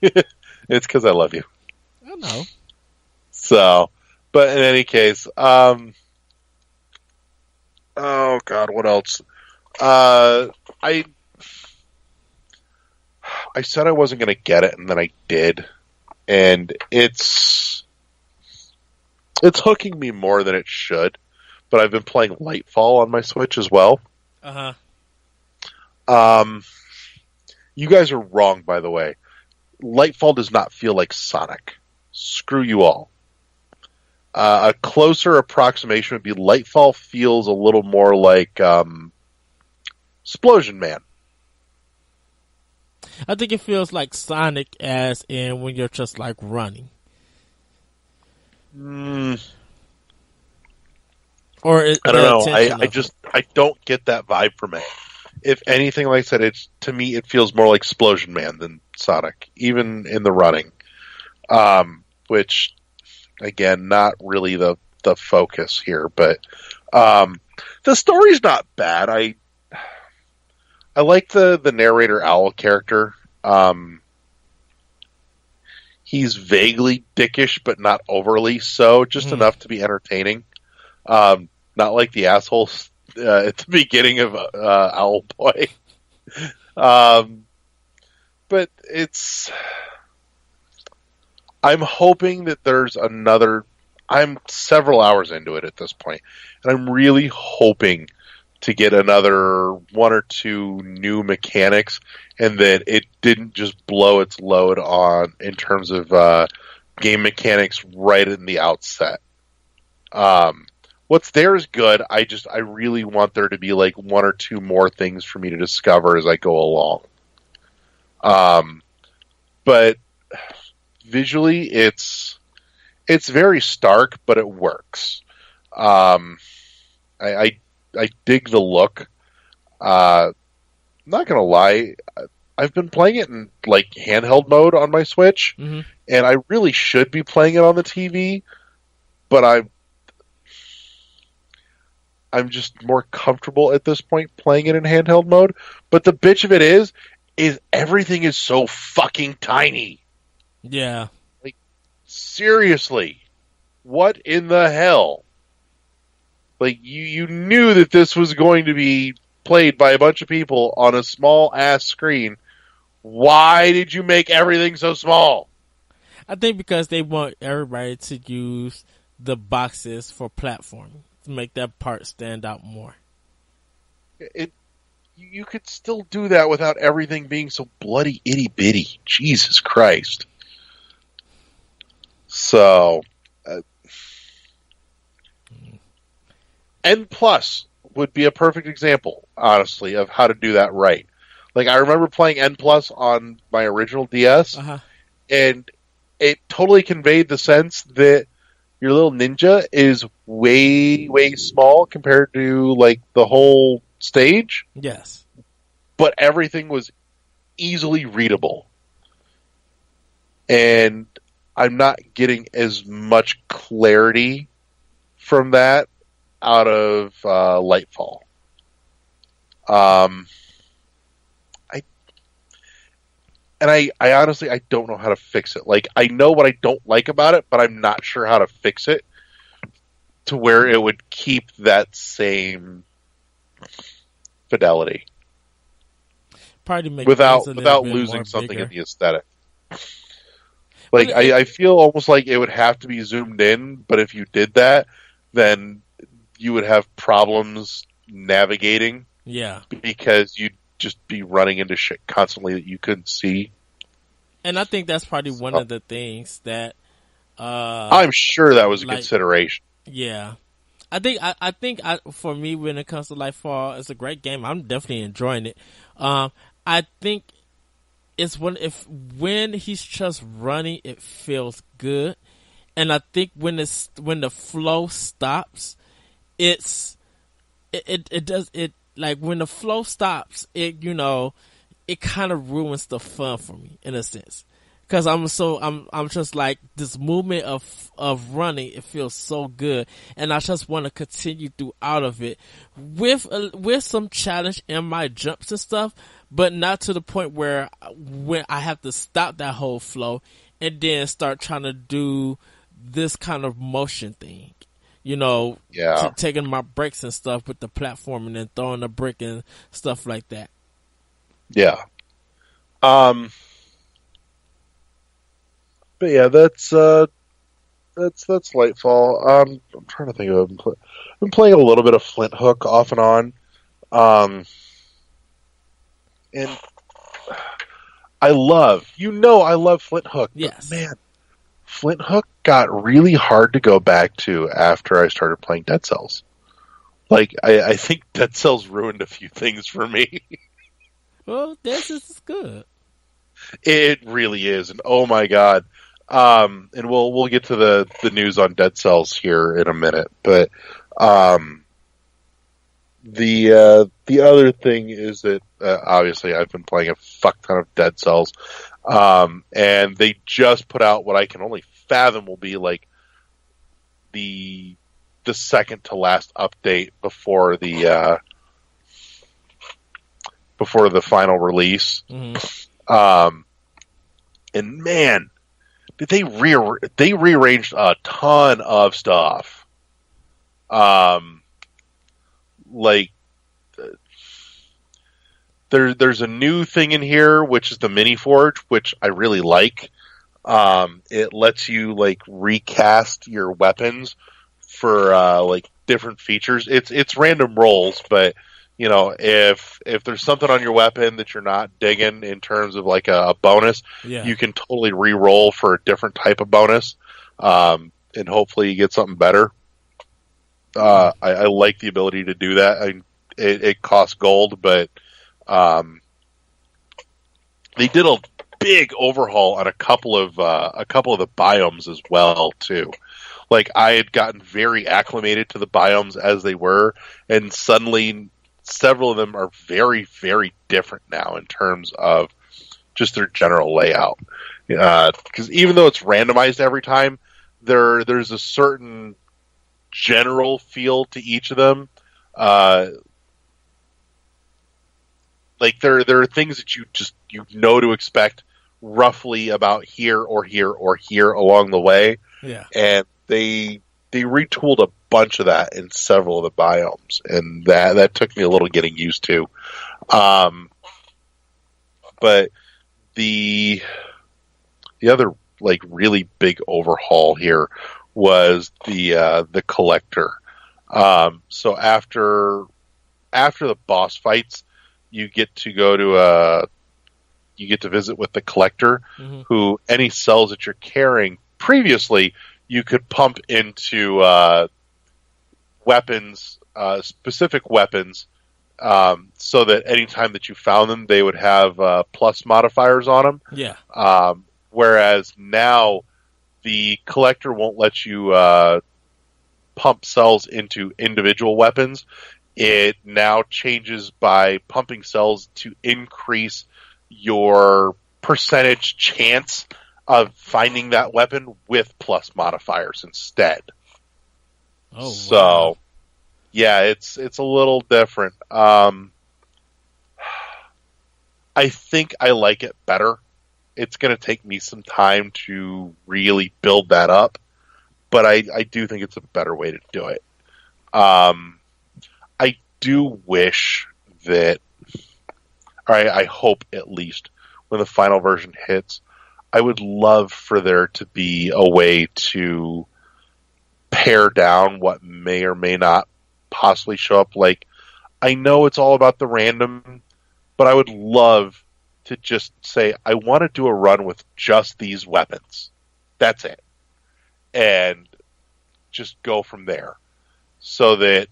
It's because I love you. I know. So, but in any case, oh God, what else? I said I wasn't going to get it, and then I did, and it's hooking me more than it should. But I've been playing Lightfall on my Switch as well. You guys are wrong, by the way. Lightfall does not feel like Sonic. Screw you all. A closer approximation would be Lightfall feels a little more like Explosion Man. I think it feels like Sonic as in when you're just like running. Or I don't know. I don't get that vibe from it. If anything, like I said, to me it feels more like Explosion Man than Sonic, even in the running. Which again, not really the focus here, but the story's not bad. I like the narrator Owl character. He's vaguely dickish, but not overly so, just enough to be entertaining. Not like the assholes at the beginning of Owl Boy. But I'm hoping that there's another. I'm several hours into it at this point, and I'm really hoping to get another one or two new mechanics, and that it didn't just blow its load on in terms of game mechanics right in the outset. What's there is good. I really want there to be like one or two more things for me to discover as I go along. But visually, it's very stark, but it works. I dig the look. I'm not gonna lie, I've been playing it in like handheld mode on my Switch, and I really should be playing it on the TV, but I'm just more comfortable at this point playing it in handheld mode. But the bitch of it is everything is so fucking tiny. Yeah. Like, seriously, what in the hell? Like, you knew that this was going to be played by a bunch of people on a small ass screen. Why did you make everything so small? I think because they want everybody to use the boxes for platforming to make that part stand out more. You could still do that without everything being so bloody itty bitty. Jesus Christ. So, N Plus would be a perfect example, honestly, of how to do that right. Like, I remember playing N Plus on my original DS, and it totally conveyed the sense that your little ninja is way, way small compared to, like, the whole stage. Yes. But everything was easily readable. And I'm not getting as much clarity from that out of Lightfall. I honestly, I don't know how to fix it. Like, I know what I don't like about it, but I'm not sure how to fix it to where it would keep that same fidelity. Probably without losing something in the aesthetic. Like, I feel almost like it would have to be zoomed in, but if you did that, then you would have problems navigating. Yeah. Because you'd just be running into shit constantly that you couldn't see. And I think that's probably one of the things that I'm sure that was a consideration. Yeah. I think for me, when it comes to Lightfall, it's a great game. I'm definitely enjoying it. I think it's when he's just running, it feels good. And I think when the flow stops, it's it does it like when the flow stops, it it kind of ruins the fun for me in a sense. Cause I'm just like this movement of running. It feels so good, and I just want to continue throughout of it with some challenge in my jumps and stuff, but not to the point where when I have to stop that whole flow and then start trying to do this kind of motion thing. Taking my breaks and stuff with the platform and then throwing a brick and stuff like that. Yeah. But yeah, that's Lightfall. I'm trying to think of. I've been playing a little bit of Flint Hook off and on, and I love Flint Hook. Yes, but man, Flint Hook got really hard to go back to after I started playing Dead Cells. Like I think Dead Cells ruined a few things for me. Well, this is good. It really is, and oh my god. And we'll get to the news on Dead Cells here in a minute, but the other thing is that obviously I've been playing a fuck ton of Dead Cells, and they just put out what I can only fathom will be like the second to last update before the final release. Mm-hmm. And man, did they rearranged a ton of stuff. There's a new thing in here, which is the Mini Forge, which I really like. It lets you like recast your weapons for like different features. It's random rolls, but if there's something on your weapon that you're not digging in terms of like a bonus, you can totally re-roll for a different type of bonus, and hopefully you get something better. I like the ability to do that. It costs gold, but they did a big overhaul on a couple of the biomes as well too. Like I had gotten very acclimated to the biomes as they were, and suddenly several of them are very, very different now in terms of just their general layout. Because even though it's randomized every time, there's a certain general feel to each of them. Like there are things that you know to expect roughly about here or here or here along the way. Yeah, and they retooled a bunch of that in several of the biomes, and that took me a little getting used to. But the other like really big overhaul here was the collector. So after the boss fights, you get to go to you get to visit with the collector, mm-hmm. who any cells that you're carrying previously you could pump into weapons, specific weapons, so that anytime that you found them, they would have plus modifiers on them. Yeah. Whereas now the collector won't let you pump cells into individual weapons. It now changes by pumping cells to increase your percentage chance of finding that weapon with plus modifiers instead. Oh, so, wow. Yeah, it's a little different. I think I like it better. It's going to take me some time to really build that up, but I do think it's a better way to do it. I do wish that, or I hope at least, when the final version hits, I would love for there to be a way to pare down what may or may not possibly show up. Like, I know it's all about the random, but I would love to just say, I want to do a run with just these weapons. That's it. And just go from there. So that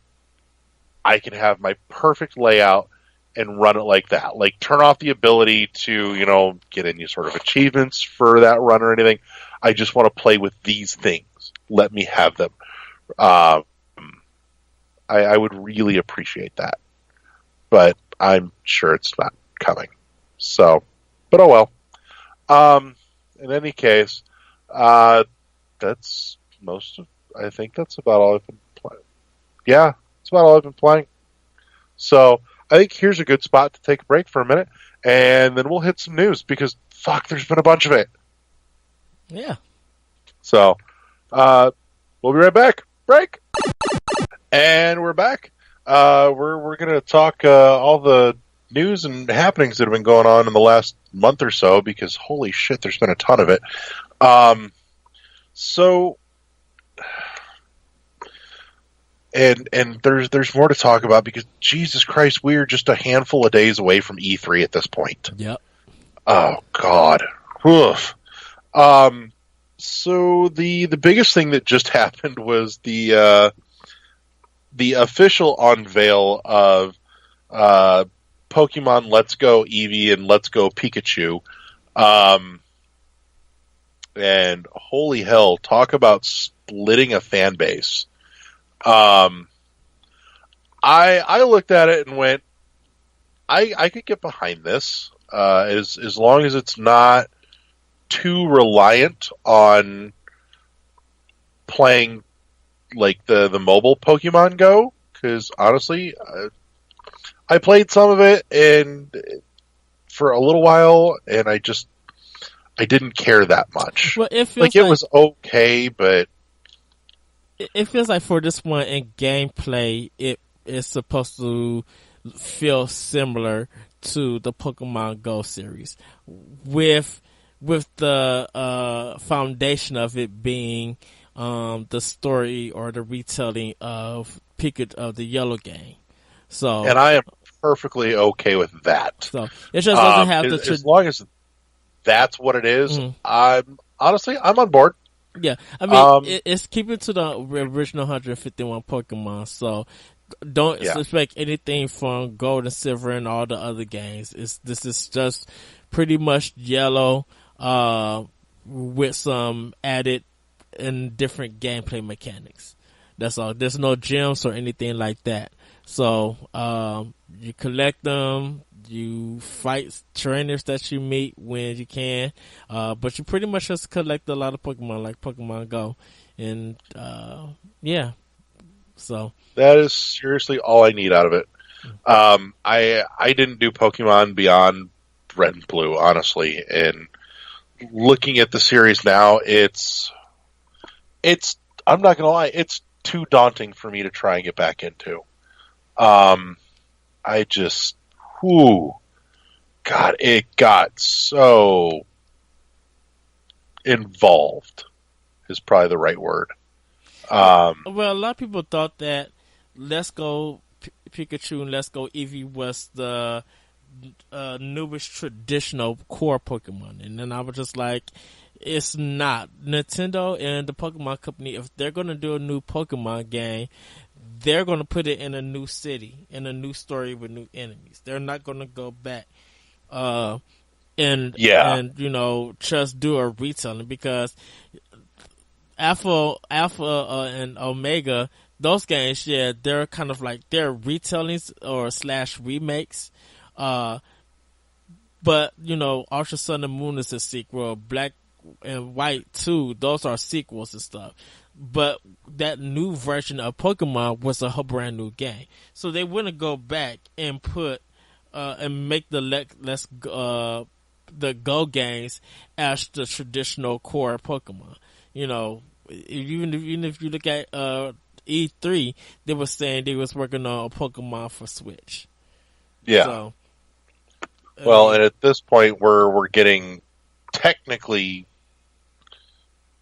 I can have my perfect layout and run it like that. Like, turn off the ability to, get any sort of achievements for that run or anything. I just want to play with these things. Let me have them. I I would really appreciate that. But I'm sure it's not coming. So, but oh well. In any case, that's I think that's about all I've been playing. Yeah, that's about all I've been playing. So, I think here's a good spot to take a break for a minute, and then we'll hit some news, because, fuck, there's been a bunch of it. Yeah. So, we'll be right back. Break! And we're back. We're going to talk all the news and happenings that have been going on in the last month or so, because holy shit, there's been a ton of it. So, and there's more to talk about, because Jesus Christ, we're just a handful of days away from E3 at this point. Yep. Oh God. Oof. So the biggest thing that just happened was the official unveil of Pokemon Let's Go Eevee and Let's Go Pikachu. And holy hell, talk about splitting a fan base. I looked at it and went, I could get behind this, as long as it's not too reliant on playing like the mobile Pokemon Go, because honestly, I played some of it and for a little while, and I didn't care that much. Well, it feels like it was okay, but it feels like for this one in gameplay, it is supposed to feel similar to the Pokemon Go series, with the foundation of it being the story or the retelling of Pikachu of the Yellow game. So, and I am perfectly okay with that. So it just doesn't have as long as that's what it is. Mm-hmm. I'm on board. Yeah, I mean, it's keeping to the original 151 Pokemon, so don't expect anything from Gold and Silver and all the other games. This is just pretty much Yellow, with some added and different gameplay mechanics. That's all. There's no gyms or anything like that. So, you collect them, you fight trainers that you meet when you can, but you pretty much just collect a lot of Pokemon, like Pokemon Go. And, yeah. So. That is seriously all I need out of it. I didn't do Pokemon beyond Red and Blue, honestly, and looking at the series now, it's I'm not gonna lie, it's too daunting for me to try and get back into. I just, God, it got so involved is probably the right word. Well, a lot of people thought that Let's Go Pikachu and Let's Go Eevee was the newest traditional core Pokemon, and then I was just like, it's not. Nintendo and the Pokemon Company, if they're going to do a new Pokemon game, they're going to put it in a new city, in a new story with new enemies. They're not going to go back and just do a retelling, because Alpha and Omega, those games, they're kind of like, they're retellings or / remakes. But, Ultra Sun and Moon is a sequel. Black and White 2, those are sequels and stuff. But that new version of Pokemon was a whole brand new game. So they wouldn't go back and put, and make the Go games as the traditional core Pokemon. Even if you look at, E3, they were saying they was working on a Pokemon for Switch. Yeah. So, and at this point, we're getting technically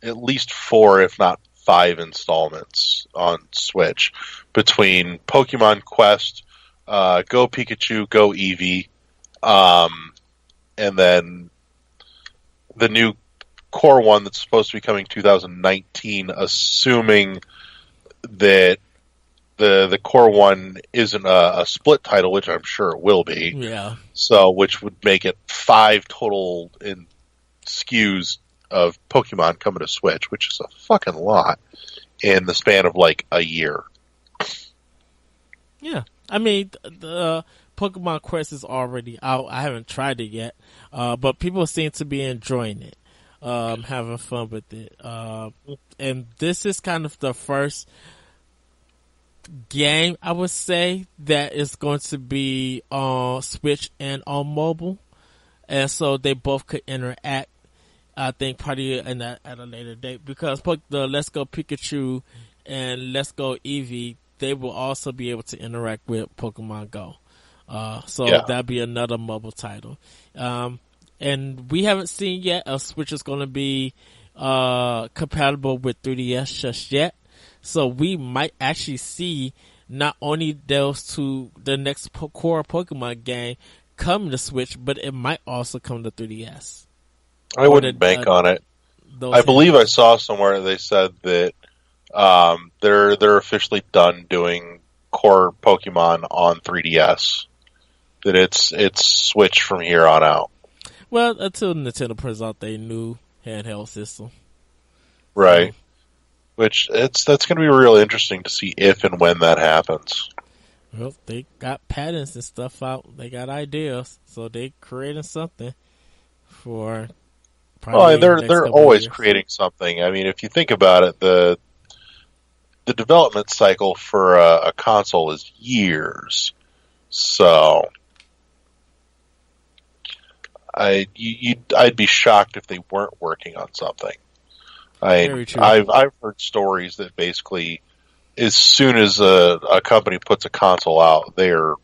at least 4, if not 5 installments on Switch between Pokemon Quest, Go Pikachu, Go Eevee, and then the new core one that's supposed to be coming 2019, assuming that the core one isn't a split title, which I'm sure it will be. Yeah. So, which would make it 5 total in SKUs of Pokemon coming to Switch, which is a fucking lot in the span of like a year. Yeah, I mean the Pokemon Quest is already out. I haven't tried it yet, but people seem to be enjoying it, having fun with it. And this is kind of the first game I would say that is going to be on Switch and on mobile, and so they both could interact. I think probably at a later date because the Let's Go Pikachu and Let's Go Eevee, they will also be able to interact with Pokemon Go. So Yeah. that'll be another mobile title. And we haven't seen yet if Switch is going to be compatible with 3DS just yet. So we might actually see not only those two, the next core Pokemon game come to Switch, but it might also come to 3DS. I wouldn't bank on it. Those I believe I handhelds. saw somewhere they said that they're officially done doing core Pokemon on 3DS. That it's Switch from here on out. Well, until Nintendo puts out their new handheld system. Right. Which that's going to be real interesting to see if and when that happens. Well, they got patents and stuff out. They got ideas, so they creating something for. Well, and the next they're couple of always years. creating something. I mean, if you think about it, the development cycle for a console is years. So I'd be shocked if they weren't working on something. Very true. I've heard stories that basically, as soon as a company puts a console out, they're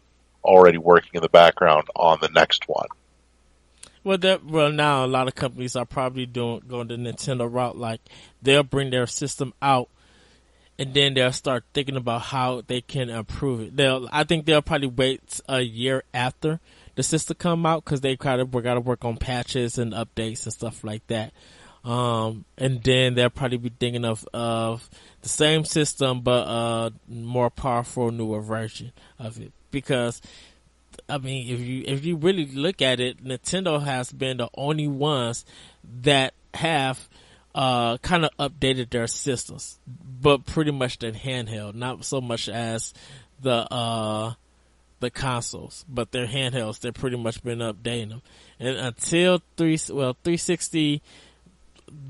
already working in the background on the next one. Well, now a lot of companies are probably going the Nintendo route. Like they'll bring their system out, and then they'll start thinking about how they can improve it. I think they'll probably wait a year after the system come out because they got to work on patches and updates and stuff like that. And then they'll probably be thinking of the same system but more powerful, newer version of it. Because I mean, if you really look at it, Nintendo has been the only ones that have kind of updated their systems, but pretty much the handheld, not so much as the consoles, but their handhelds. They've pretty much been updating them, and until 360.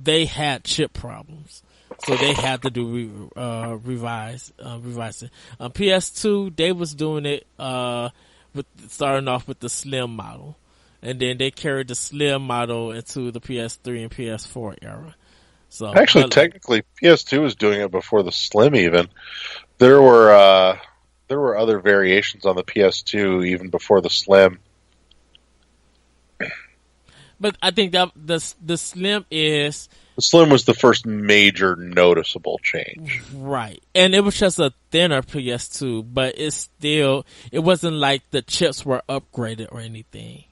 They had chip problems, so they had to do revise it. PS2, they was doing it with starting off with the slim model, and then they carried the slim model into the PS3 and PS4 era. So Actually, technically, PS2 was doing it before the Slim. Even there were other variations on the PS2 even before the Slim. but I think that the slim is The Slim was the first major noticeable change. right, and it was just a thinner PS2, but it wasn't like the chips were upgraded or anything.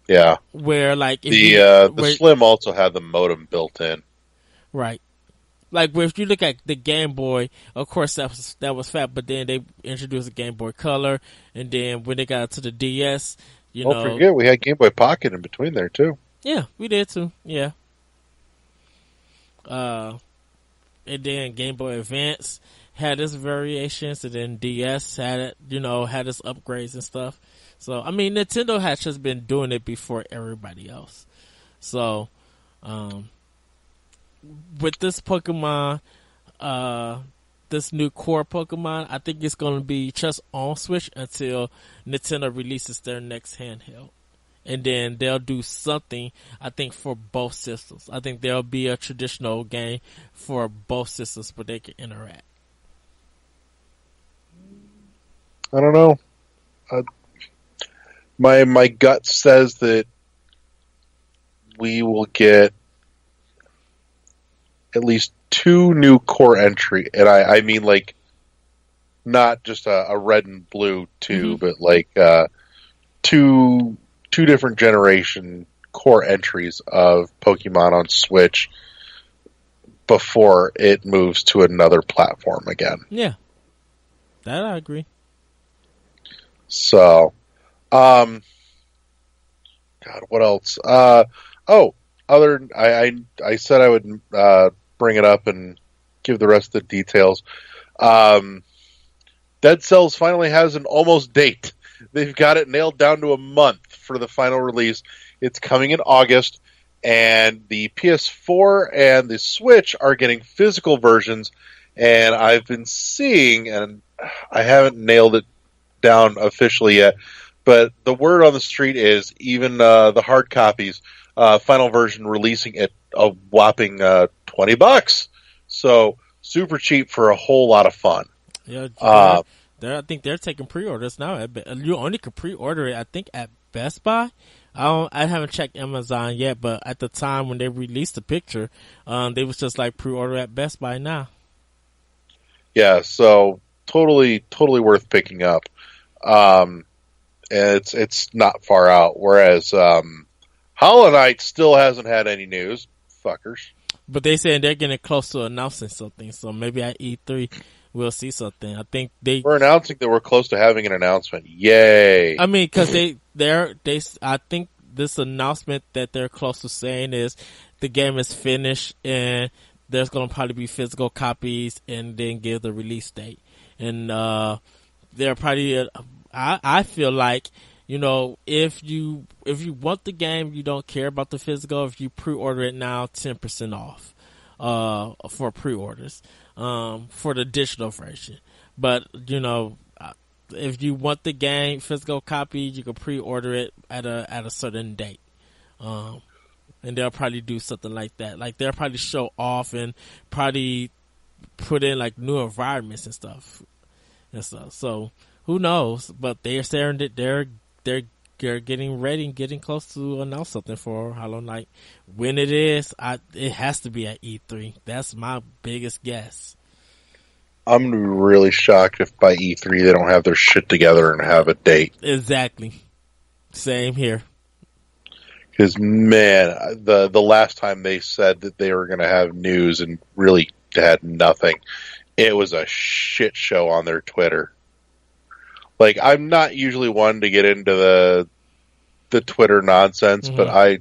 Yeah, Where like the Slim also had the modem built in. right, like if you look at the Game Boy, of course that was fat, but then they introduced the Game Boy Color, and then when they got to the DS, Don't forget, we had Game Boy Pocket in between there too. yeah, we did too, yeah. And then Game Boy Advance had its variations, and then DS had it, had its upgrades and stuff. So I mean, Nintendo has just been doing it before everybody else. So, with this Pokemon, this new core Pokemon, I think it's going to be just on Switch until Nintendo releases their next handheld. And then they'll do something, I think, for both systems. I think there'll be a traditional game for both systems where they can interact. I don't know. My gut says that we will get at least 2 new core entry, and I mean like not just a red and blue 2, but like two different generation core entries of Pokemon on Switch before it moves to another platform again. Yeah, that I agree. So, God, what else? I said I would bring it up and give the rest of the details. Dead Cells finally has an almost date. They've got it nailed down to a month for the final release. It's coming in August, and the PS4 and the Switch are getting physical versions. And I've been seeing, and I haven't nailed it down officially yet, but the word on the street is even the hard copies, final version releasing at a whopping $20. So super cheap for a whole lot of fun. Yeah, I think they're taking pre-orders now. You only can pre-order it, I think, at Best Buy. I haven't checked Amazon yet, but at the time when they released the picture, they was just like pre-order at Best Buy now. Yeah, so totally worth picking up. And it's not far out. Whereas Hollow Knight still hasn't had any news. Fuckers. But they said they're getting close to announcing something, so maybe at E3 we'll see something. I think we're announcing that we're close to having an announcement. Yay! I mean, because I think this announcement that they're close to saying is the game is finished and there's going to probably be physical copies, and then give the release date. And they're probably, I feel like, you know, if you want the game, you don't care about the physical. If you pre-order it now, 10% off for pre-orders for the digital version. But you know, if you want the game physical copy, you can pre-order it at a certain date. And they'll probably do something like that. Like they'll probably show off and probably put in like new environments and stuff. So who knows? But they're saying that they're getting ready and getting close to announce something for Hollow Knight. When it is, it has to be at E3. That's my biggest guess. I'm gonna be really shocked if by E3 they don't have their shit together and have a date. Exactly. Same here. Because man, the last time they said that they were going to have news and really had nothing, it was a shit show on their Twitter. Like, I'm not usually one to get into the Twitter nonsense, but I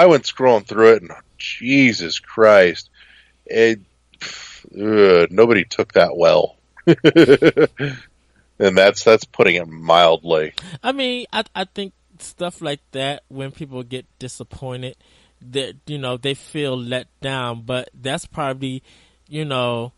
went scrolling through it, and Jesus Christ, nobody took that well. And that's putting it mildly. I mean, I think stuff like that, when people get disappointed, that, you know, they feel let down, but that's probably, you know,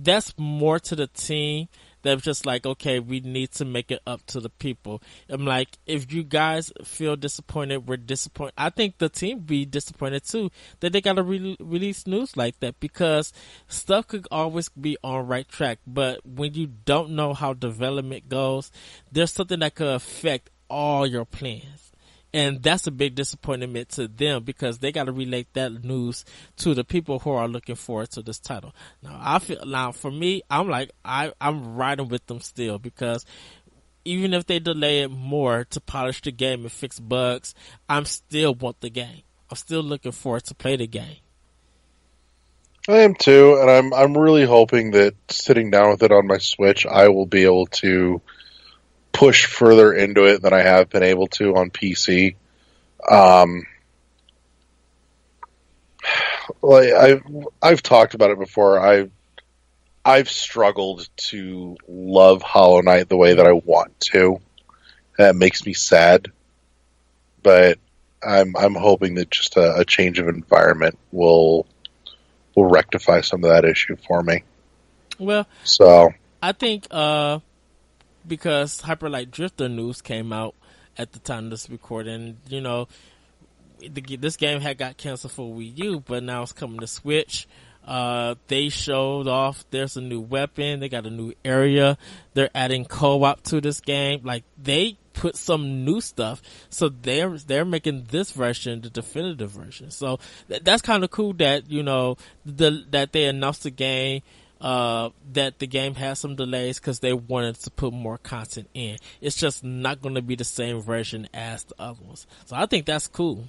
that's more to the team. They're just like, okay, we need to make it up to the people. I'm like, if you guys feel disappointed, we're disappointed. I think the team be disappointed too that they got to release news like that, because stuff could always be on right track. But when you don't know how development goes, there's something that could affect all your plans. And that's a big disappointment to them, because they got to relate that news to the people who are looking forward to this title. Now for me, I'm like, I'm riding with them still, because even if they delay it more to polish the game and fix bugs, I'm still want the game. I'm still looking forward to play the game. I am too, and I'm really hoping that sitting down with it on my Switch, I will be able to push further into it than I have been able to on PC. Like I've talked about it before. I've struggled to love Hollow Knight the way that I want to. That makes me sad, but I'm hoping that just a change of environment will rectify some of that issue for me. Well, so I think because Hyper Light Drifter news came out at the time of this recording, you know, this game had got canceled for Wii U, but now it's coming to Switch. They showed off there's a new weapon, they got a new area, they're adding co-op to this game. Like, they put some new stuff, so they're making this version the definitive version. So that's kind of cool that, you know, that they announced the game. That the game has some delays because they wanted to put more content in. It's just not going to be the same version as the other ones. So I think that's cool.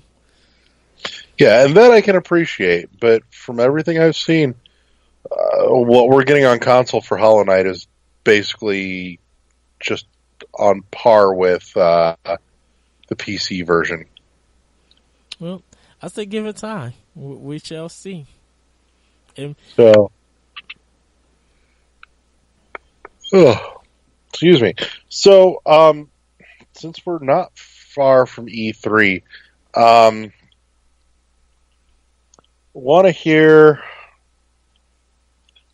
Yeah, and that I can appreciate. But from everything I've seen, what we're getting on console for Hollow Knight is basically just on par with the PC version. Well, I say give it time. We shall see. And so... Excuse me. So, since we're not far from E3, want to hear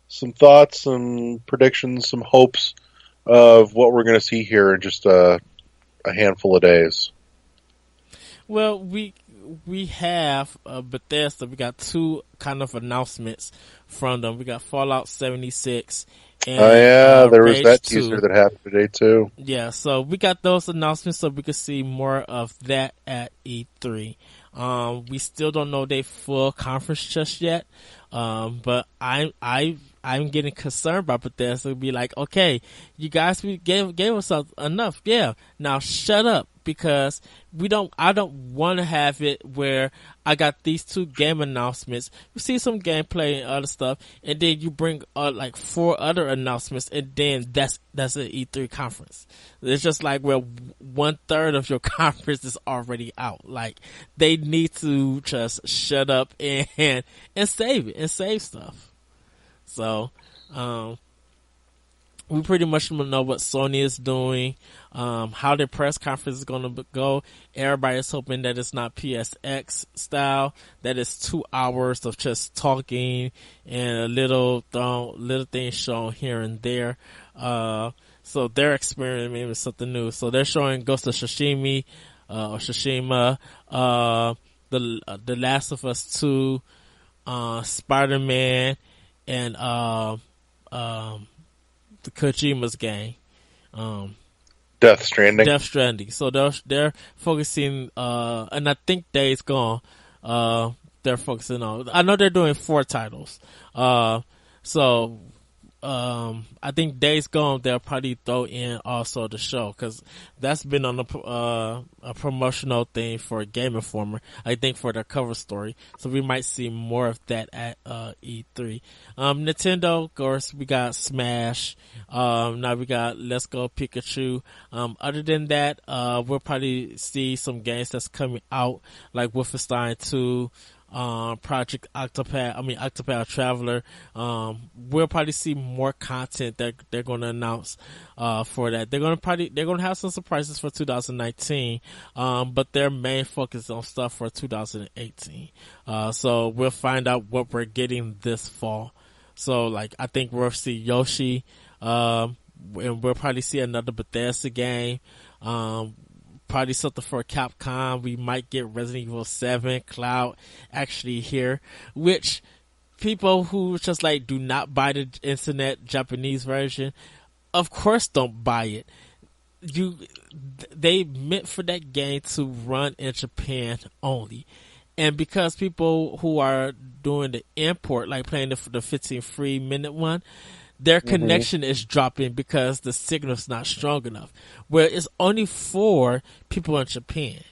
some thoughts, some predictions, some hopes of what we're going to see here in just a handful of days. Well, we have Bethesda. We got two kind of announcements from them. We got Fallout 76 and Oh yeah, there was Rage that 2. teaser that happened today too. Yeah, so we got those announcements so we can see more of that at E3. We still don't know their full conference just yet. But I'm getting concerned about Bethesda. Be like, okay, you guys gave us enough. Yeah, now shut up, because I don't want to have it where I got these two game announcements. We see some gameplay and other stuff, and then you bring like 4 other announcements, and then that's an E3 conference. It's just like, well, 1/3 of your conference is already out. Like, they need to just shut up and save it and save stuff. So, we pretty much know what Sony is doing, how their press conference is going to go. Everybody is hoping that it's not PSX style, that it's 2 hours of just talking and a little things shown here and there. So they're experimenting with something new. So they're showing Ghost of Tsushima, The Last of Us 2, Spider-Man, and the Kojima's game, Death Stranding. Death Stranding. So they're focusing, and I think Days Gone, they're focusing on. I know they're doing 4 titles. So I think Days Gone they'll probably throw in also the show, because that's been on a promotional thing for Game Informer, I think, for their cover story. So we might see more of that at E3. Nintendo, of course, we got Smash. Now we got Let's Go Pikachu. Other than that, we'll probably see some games that's coming out, like Wolfenstein 2. Project Octopath Traveler. We'll probably see more content that they're going to announce for that. They're going to have some surprises for 2019, but their main focus is on stuff for 2018. So we'll find out what we're getting this fall. So, like, I think we'll see Yoshi, and we'll probably see another Bethesda game. Probably something for Capcom. We might get Resident Evil 7 Cloud actually here, which people who just like do not buy the internet Japanese version, of course don't buy it. They meant for that game to run in Japan only. And because people who are doing the import, like playing the 15 free minute one, their connection is dropping because the signal's not strong enough. Where it's only for people in Japan.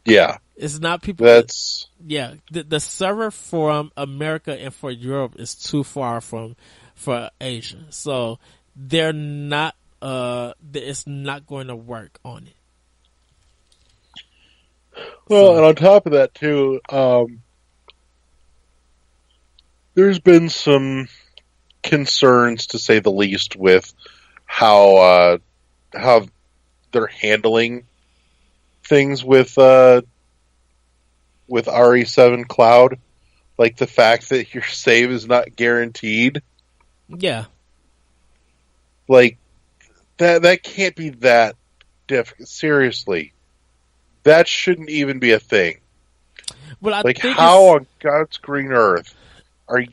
Yeah. It's not people. Yeah. The server from America and for Europe is too far for Asia. So they're not, it's not going to work on it. Well, and on top of that too, there's been some concerns, to say the least, with how they're handling things with RE7 Cloud, like the fact that your save is not guaranteed. Yeah, like that can't be that difficult. Seriously, that shouldn't even be a thing. Well, I think how on God's green earth are you?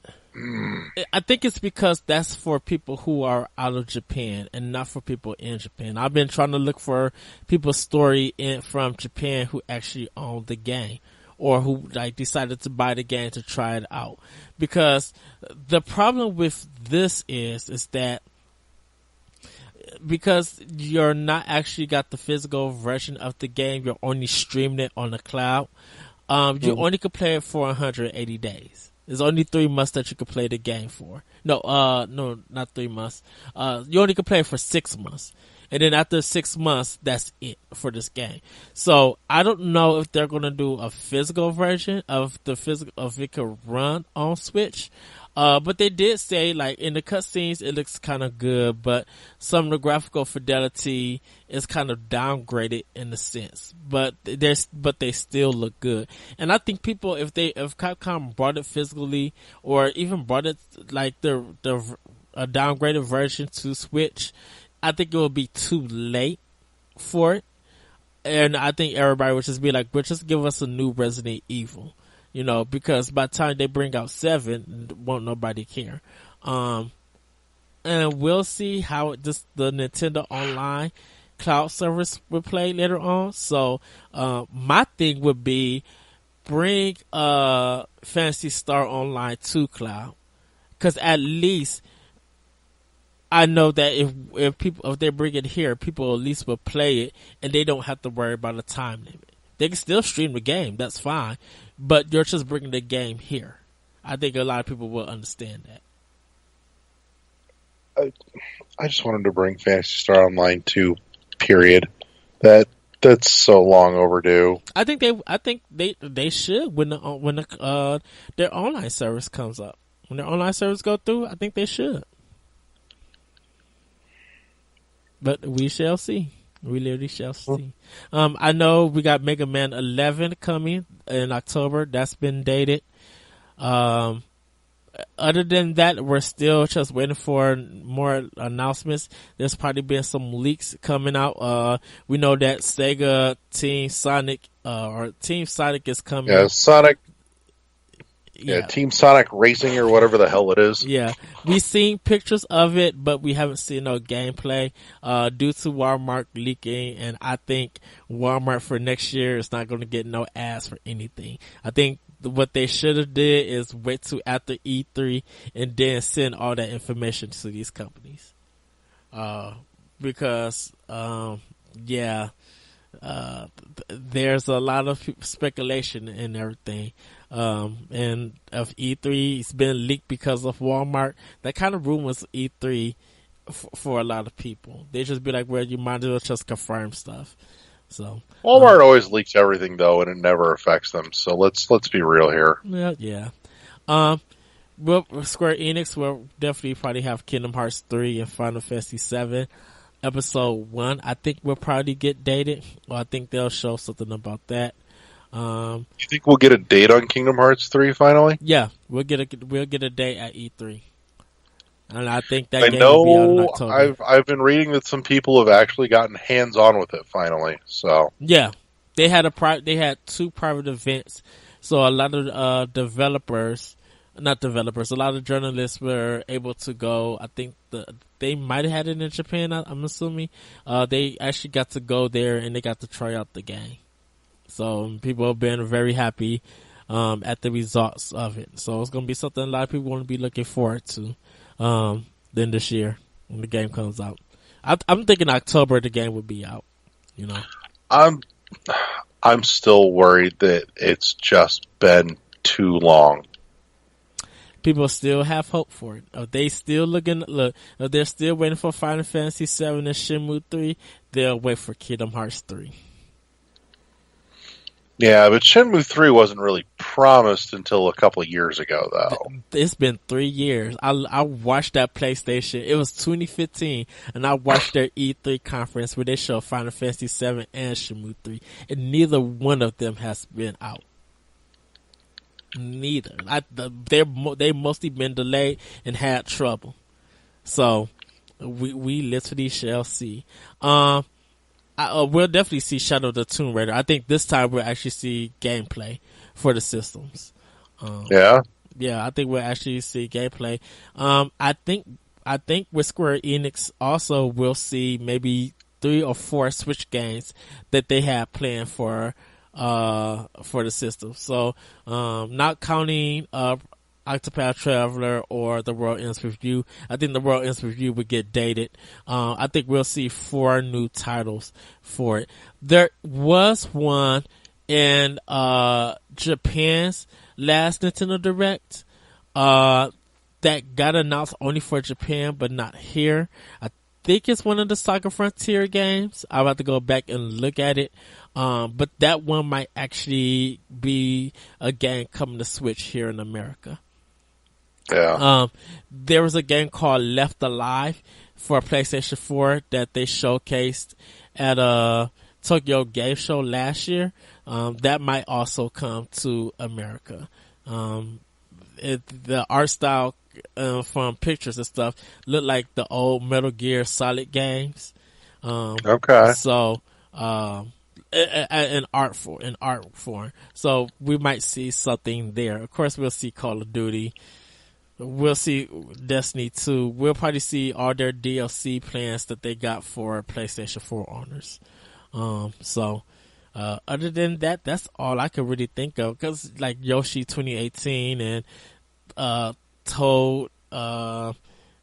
I think it's because that's for people who are out of Japan and not for people in Japan. I've been trying to look for people's story from Japan who actually own the game or who like decided to buy the game to try it out. Because the problem with this is that because you're not actually got the physical version of the game, you're only streaming it on the cloud. You only can play it for 180 days. There's only 3 months that you can play the game for. No, not 3 months. You only can play it for 6 months. And then after 6 months, that's it for this game. So I don't know if they're going to do a physical version of it could run on Switch. But they did say, like, in the cutscenes, it looks kind of good, but some of the graphical fidelity is kind of downgraded in a sense. But they still look good. And I think people, if Capcom brought it physically, or even brought it like a downgraded version to Switch, I think it would be too late for it. And I think everybody would just be like, "But just give us a new Resident Evil." You know, because by the time they bring out 7, won't nobody care. And we'll see how the Nintendo Online cloud service will play later on. So, my thing would be bring Phantasy Star Online to cloud, because at least I know that if they bring it here, people at least will play it, and they don't have to worry about a time limit. They can still stream the game, that's fine, but you're just bringing the game here. I think a lot of people will understand that. I just wanted to bring Phantasy Star Online 2, period. That's so long overdue. I think they should when their online service comes up. When their online service go through, I think they should. But we shall see. We literally shall see. I know we got Mega Man 11 coming in October. That's been dated. Other than that, we're still just waiting for more announcements. There's probably been some leaks coming out. We know that Sega Team Sonic, or Team Sonic is coming. Yeah, Sonic. Yeah, Team Sonic Racing or whatever the hell it is. Yeah, we've seen pictures of it, but we haven't seen no gameplay due to Walmart leaking, and I think Walmart for next year is not going to get no ads for anything. I think what they should have did is wait till after E3 and then send all that information to these companies. Because, there's a lot of speculation and everything. And of E3, it's been leaked because of Walmart. That kind of rumors E3 for a lot of people. They just be like, well, you might as well just confirm stuff. So Walmart always leaks everything though, and it never affects them. So let's be real here. Yeah. Well, Square Enix will definitely probably have Kingdom Hearts 3 and Final Fantasy 7. Episode 1, I think will probably get dated, or I think they'll show something about that. You think we'll get a date on Kingdom Hearts 3 finally? Yeah, we'll get a date at E3, and I think that game will be out in October. I've been reading that some people have actually gotten hands on with it finally. So yeah, they had they had 2 private events, so a lot of a lot of journalists were able to go. I think they might have had it in Japan, I'm assuming. They actually got to go there and they got to try out the game. So people have been very happy at the results of it. So it's going to be something a lot of people want to be looking forward to then this year when the game comes out. I'm thinking October the game will be out. You know, I'm still worried that it's just been too long. People still have hope for it. If they're still waiting for Final Fantasy 7 and Shenmue 3, they'll wait for Kingdom Hearts 3. Yeah, but Shenmue 3 wasn't really promised until a couple of years ago, though. It's been 3 years. I watched that PlayStation. It was 2015, and I watched their E3 conference where they showed Final Fantasy 7 and Shenmue 3, and neither one of them has been out. Neither. They mostly been delayed and had trouble. So we literally shall see. We'll definitely see Shadow of the Tomb Raider. I think this time we'll actually see gameplay for the systems. Yeah, I think we'll actually see gameplay. I think with Square Enix also we'll see maybe 3 or 4 Switch games that they have planned for the system. So, not counting, Octopath Traveler or The World Ends With You. I think The World Ends With You would get dated. I think we'll see 4 new titles for it. There was one in, Japan's last Nintendo Direct, that got announced only for Japan, but not here. I think it's one of the Saga Frontier games. I'll have to go back and look at it. But that one might actually be a game coming to Switch here in America. Yeah. There was a game called Left Alive for PlayStation 4 that they showcased at a Tokyo Game Show last year. That might also come to America. The art style from pictures and stuff look like the old Metal Gear Solid games. Okay. So, in art form. So we might see something there. Of course, we'll see Call of Duty. We'll see Destiny 2. We'll probably see all their DLC plans that they got for PlayStation 4 owners. Other than that, that's all I could really think of. Cause like Yoshi 2018 and, Toad,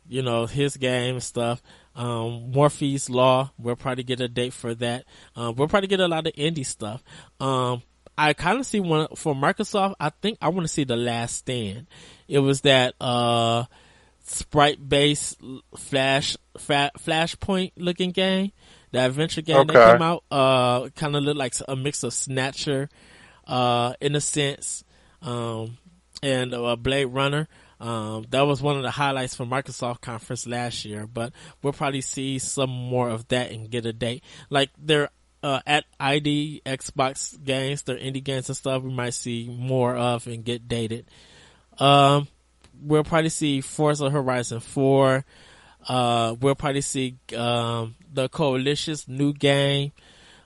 his game and stuff. Morphe's Law, we'll probably get a date for that. We'll probably get a lot of indie stuff. I kind of see one for Microsoft. I think I want to see The Last Stand. It was that, sprite based Flashpoint looking game, the adventure game that came out, kind of looked like a mix of Snatcher, in a sense, and Blade Runner. That was one of the highlights from Microsoft conference last year, but we'll probably see some more of that and get a date. Like they're at ID Xbox games, their indie games and stuff, we might see more of and get dated. We'll probably see Forza Horizon 4. We'll probably see the Coalition's new game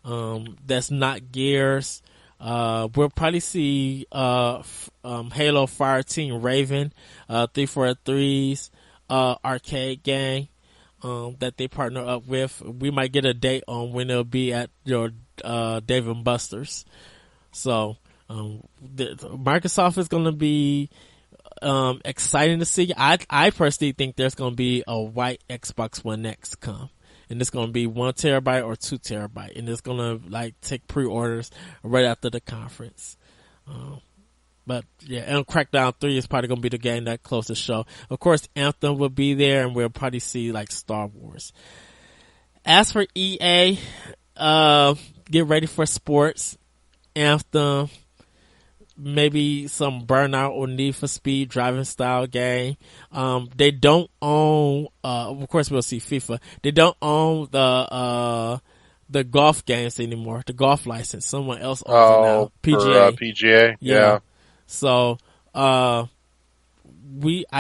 that's not Gears. We'll probably see Halo Fireteam Raven, 343's arcade game that they partner up with. We might get a date on when it'll be at your Dave and Buster's. So Microsoft is going to be exciting to see. I personally think there's going to be a white Xbox One X come. And it's going to be 1 terabyte or 2 terabyte. And it's going to like take pre-orders right after the conference. But yeah, and Crackdown 3 is probably going to be the game that closes the show. Of course, Anthem will be there and we'll probably see like Star Wars. As for EA, get ready for sports. Anthem, maybe some Burnout or Need for Speed driving style game. They don't own, of course we'll see FIFA. They don't own the golf games anymore, the golf license. Someone else owns it now. PGA. PGA. Yeah. So, I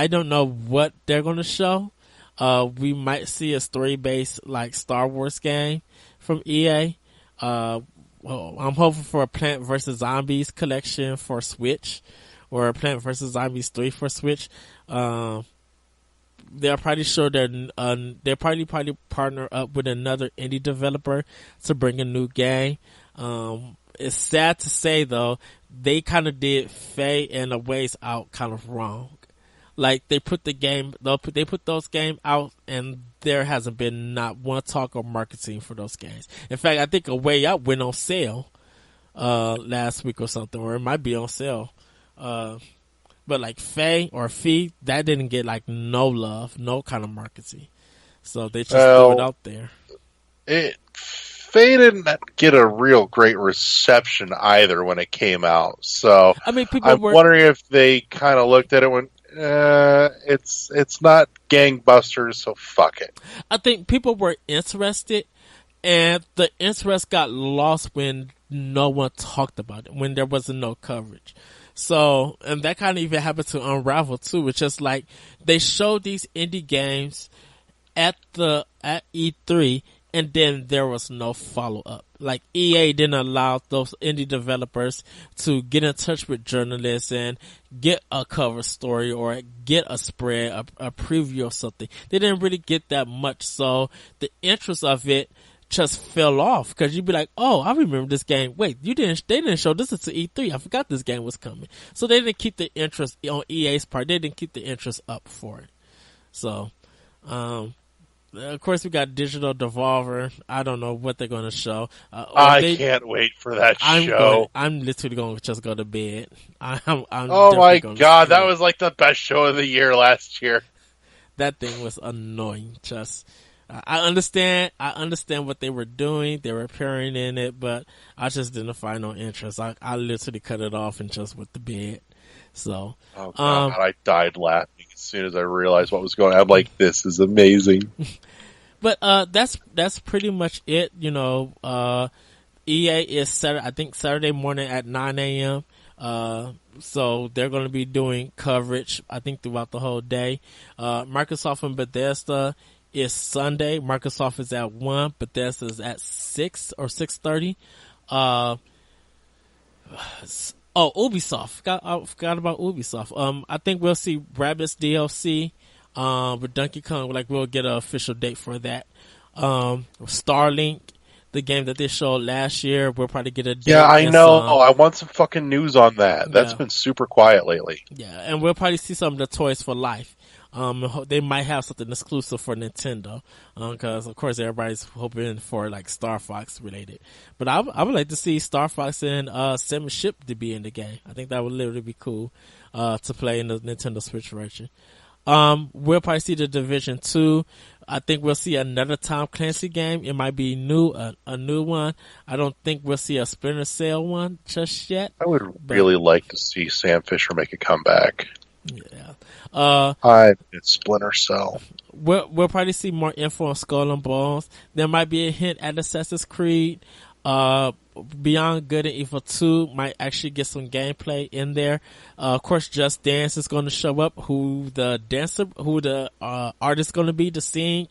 don't know what they're going to show. We might see a story-based like Star Wars game from EA. I'm hoping for a Plant vs. Zombies collection for Switch, or a Plant vs. Zombies 3 for Switch. They're probably sure they're probably partner up with another indie developer to bring a new game. It's sad to say though, they kind of did Faye and A Ways Out kind of wrong. Like they put those games out and there hasn't been not one talk or marketing for those games. In fact, I think A Way Out went on sale, last week or something, or it might be on sale. But like Faye or Fee, that didn't get like no love, no kind of marketing. So they just threw it out there. Faye didn't get a real great reception either when it came out. So I mean, I'm wondering if they kind of looked at it when it's not gangbusters, so fuck it. I think people were interested, and the interest got lost when no one talked about it, when there wasn't no coverage. So, and that kind of even happened to Unravel too. It's just like they showed these indie games at E3, and then there was no follow up. Like EA didn't allow those indie developers to get in touch with journalists and get a cover story or get a spread, a preview or something. They didn't really get that much, so the interest of it just fell off, because you'd be like, oh, I remember this game. Wait, they didn't show this at E3. I forgot this game was coming. So they didn't keep the interest on EA's part. They didn't keep the interest up for it. So, of course, we got Digital Devolver. I don't know what they're going to show. I can't wait for that show. I'm literally going to just go to bed. Oh my god, that was like the best show of the year last year. That thing was annoying. Just, I understand what they were doing. They were appearing in it, but I just didn't find no interest. I literally cut it off and just went to bed. So, Oh god, I died laughing as soon as I realized what was going on. I'm like, this is amazing. but that's pretty much it. EA is I think Saturday morning at 9 a.m. So they're going to be doing coverage, I think, throughout the whole day. Microsoft and Bethesda is Sunday. Microsoft is at 1, Bethesda is at 6 or 6:30. Ubisoft. I forgot about Ubisoft. I think we'll see Rabbids DLC, with Donkey Kong. Like, we'll get an official date for that. Starlink, the game that they showed last year, we'll probably get a date. Yeah, I know. I want some fucking news on that. That's Yeah. been super quiet lately. Yeah, and we'll probably see some of the Toys for Life. They might have something exclusive for Nintendo, because of course everybody's hoping for like Star Fox related. But I would like to see Star Fox and Seven Ship to be in the game. I think that would literally be cool to play in the Nintendo Switch version. We'll probably see the Division 2. I think we'll see another Tom Clancy game. It might be a new one. I don't think we'll see a Splinter Cell one just yet. I would really like to see Sam Fisher make a comeback. Yeah. It's Splinter Cell. We'll probably see more info on Skull and Bones. There might be a hint at Assassin's Creed. Beyond Good and Evil 2 might actually get some gameplay in there. Of course, Just Dance is going to show up. Who the artist going to be to sing,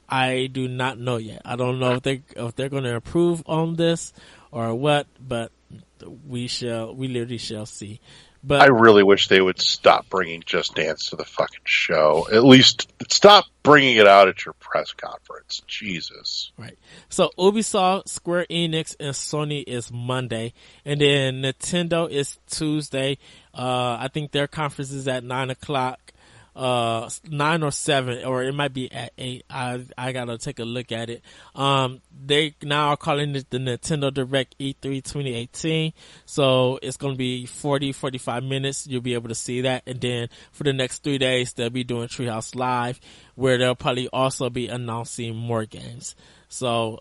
I do not know yet. I don't know if they're going to improve on this or what, but we literally shall see. But I really wish they would stop bringing Just Dance to the fucking show. At least stop bringing it out at your press conference. Jesus. Right. So Ubisoft, Square Enix, and Sony is Monday, and then Nintendo is Tuesday. I think their conference is at 9:00. 9 or 7, or it might be at 8. I gotta take a look at it. They now are calling it the Nintendo Direct E3 2018. So it's gonna be 45 minutes. You'll be able to see that. And then for the next 3 days, they'll be doing Treehouse Live, where they'll probably also be announcing more games. So,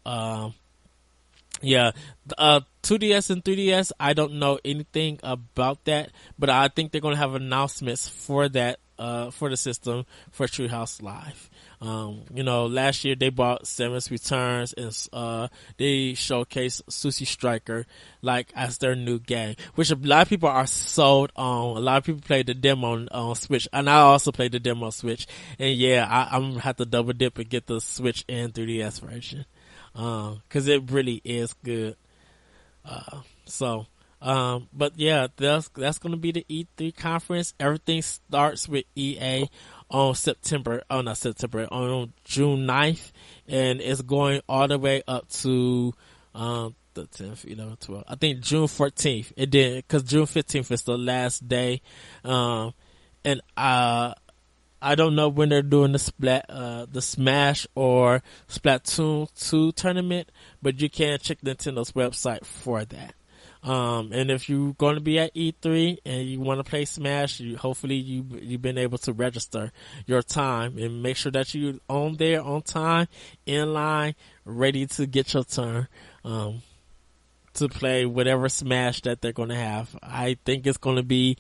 yeah, 2DS and 3DS, I don't know anything about that, but I think they're going to have announcements for that, for the system for Treehouse Live. Last year they bought Samus Returns and, they showcased Sushi Striker, like, as their new game, which a lot of people are sold on. A lot of people played the demo on Switch, and I also played the demo on Switch. And yeah, I'm gonna have to double dip and get the Switch and 3DS version. Cause it really is good. But yeah, that's gonna be the E3 conference. Everything starts with EA on June 9th, and it's going all the way up to, the 10th, 11th, 12th. I think June 14th. It did, cause June 15th is the last day. And I don't know when they're doing the Smash or Splatoon 2 tournament, but you can check Nintendo's website for that. And if you're going to be at E3 and you want to play Smash, hopefully you've been able to register your time and make sure that you're on there on time, in line, ready to get your turn, to play whatever Smash that they're going to have. I think it's going to be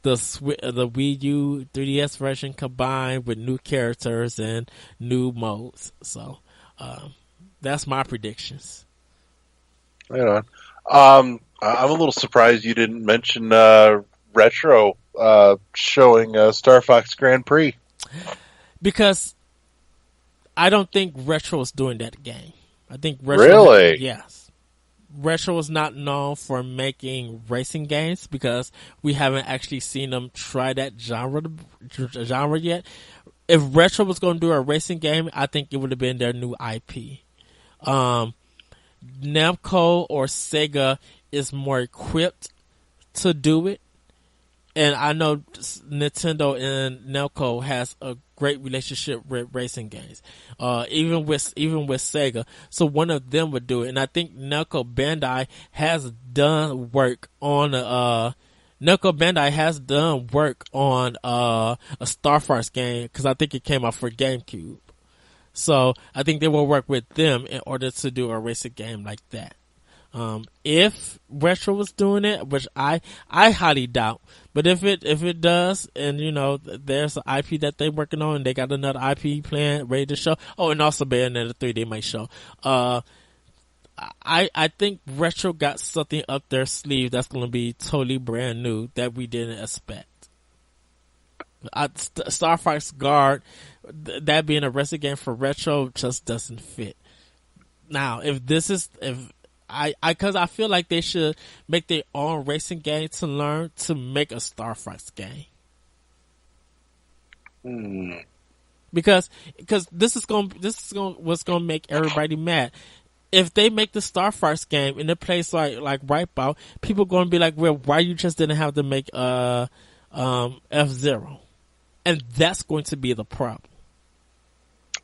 the Wii U 3DS version combined with new characters and new modes. So, that's my predictions. Right on. I'm a little surprised you didn't mention Retro showing Star Fox Grand Prix. Because I don't think Retro is doing that game. I think Retro... Really? Yes. Retro is not known for making racing games because we haven't actually seen them try that genre yet. If Retro was going to do a racing game, I think it would have been their new IP. Namco or Sega is more equipped to do it. And I know Nintendo and Namco has a great relationship with racing games, even with Sega. So one of them would do it, and I think Namco Bandai has done work on a Star Fox game because I think it came out for GameCube. So I think they will work with them in order to do a racing game like that. If Retro was doing it, which I highly doubt, but if it does, and there's an IP that they're working on, and they got another IP plan ready to show. Oh, and also Bayonetta 3 they might show. I think Retro got something up their sleeve that's going to be totally brand new that we didn't expect. Star Fox Guard, that being a racing game for Retro, just doesn't fit. Now, because I feel like they should make their own racing game to learn to make a Star Fox game. Because this is what's gonna make everybody mad. If they make the Star Fox game in a place like Wipeout, people are gonna be like, well, why you just didn't have to make F-Zero? And that's going to be the problem.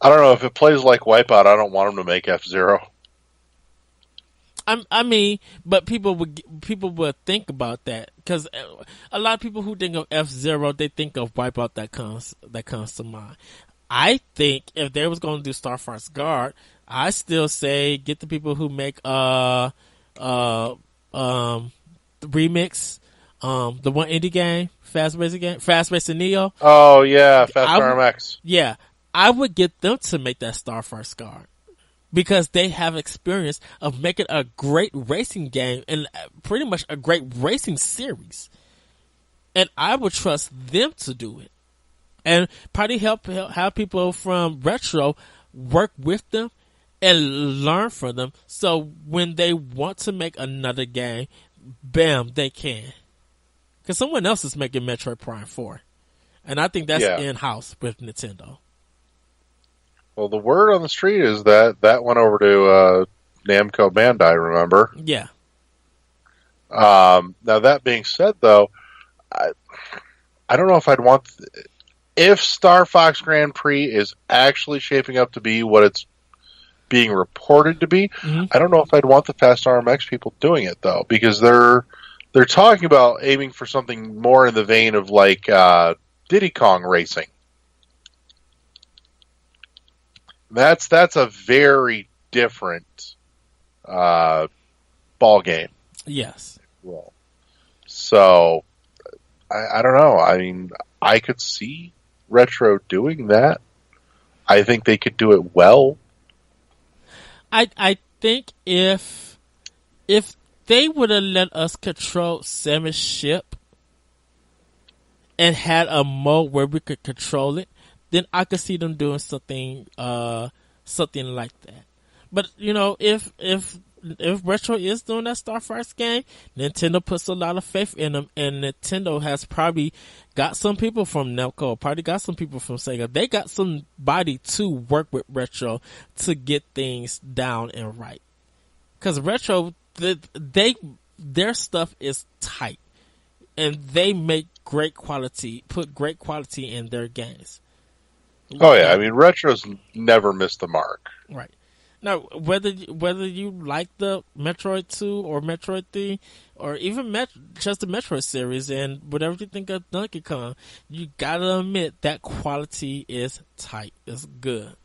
I don't know, if it plays like Wipeout, I don't want them to make F-Zero. I mean, but people would think about that, because a lot of people who think of F-Zero, they think of Wipeout that comes to mind. I think if they was going to do Star Fox Guard, I still say get the people who make the remix, the one indie game, Fast Racing Neo. Oh yeah, Fast RMX. Yeah, I would get them to make that Star Fox Guard, because they have experience of making a great racing game and pretty much a great racing series, and I would trust them to do it, and probably help have people from Retro work with them and learn from them, so when they want to make another game, bam, they can. Because someone else is making Metroid Prime 4. And I think that's in-house with Nintendo. Well, the word on the street is that went over to Namco Bandai, remember? Yeah. Now, that being said, though, I don't know if I'd want... If Star Fox Grand Prix is actually shaping up to be what it's being reported to be, I don't know if I'd want the Fast RMX people doing it, though, because they're talking about aiming for something more in the vein of like Diddy Kong Racing. That's a very different ball game. Yes. Well, so I don't know. I mean, I could see Retro doing that. I think they could do it well. I think if they would have let us control Samus' ship and had a mode where we could control it, then I could see them doing something like that. But if Retro is doing that Star Fox game, Nintendo puts a lot of faith in them, and Nintendo has probably got some people from Namco, probably got some people from Sega. They got somebody to work with Retro to get things down and right. Because Retro, their stuff is tight, and they make great quality, put great quality in their games. Oh yeah, I mean Retro's never missed the mark. Right. Now, whether you like the Metroid 2 or Metroid 3, or even just the Metroid series, and whatever you think of Donkey Kong, you gotta admit that quality is tight. It's good.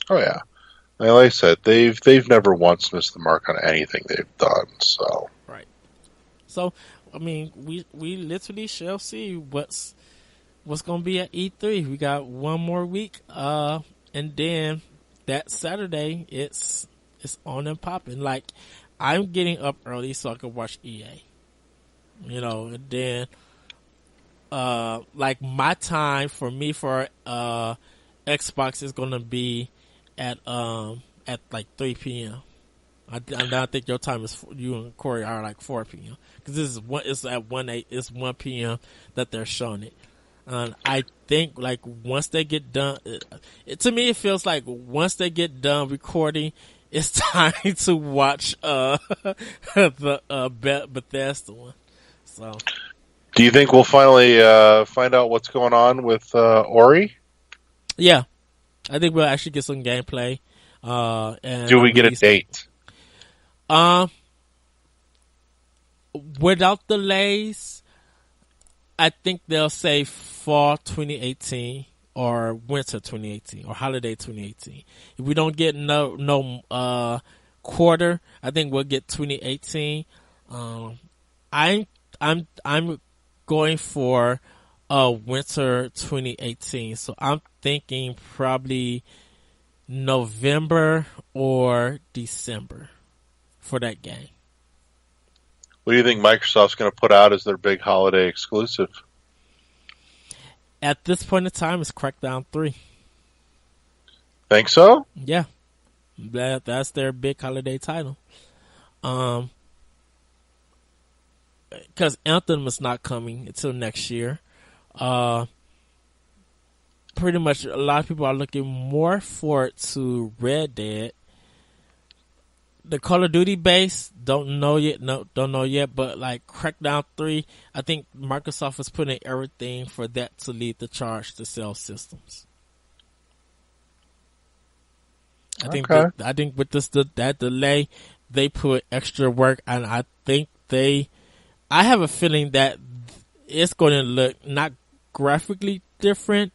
Oh yeah. Like I said, they've never once missed the mark on anything they've done. So right. So I mean, we literally shall see what's going to be at E3. We got one more week, and then that Saturday it's on and popping. Like, I'm getting up early so I can watch EA. And then like my time for Xbox is going to be at like 3 p.m. I think your time is, you and Corey are like 4 p.m. because it's at 1 p.m. that they're showing it. And I think like once they get done, to me it feels like once they get done recording, it's time to watch the Bethesda one. So, do you think we'll finally find out what's going on with Ori? Yeah. I think we'll actually get some gameplay. And do we get a date? Without delays, I think they'll say fall 2018 or winter 2018 or holiday 2018. If we don't get no quarter, I think we'll get 2018. I'm going for winter 2018. So I'm thinking probably November or December for that game. What do you think Microsoft's going to put out as their big holiday exclusive? At this point in time, it's Crackdown 3. Think so? Yeah, that's their big holiday title. Because Anthem is not coming until next year. Pretty much a lot of people are looking more forward to Red Dead. The Call of Duty base, don't know yet, but like Crackdown 3, I think Microsoft is putting everything for that to lead the charge to sell systems. I think with that delay, they put extra work, and I have a feeling that it's going to look not graphically different,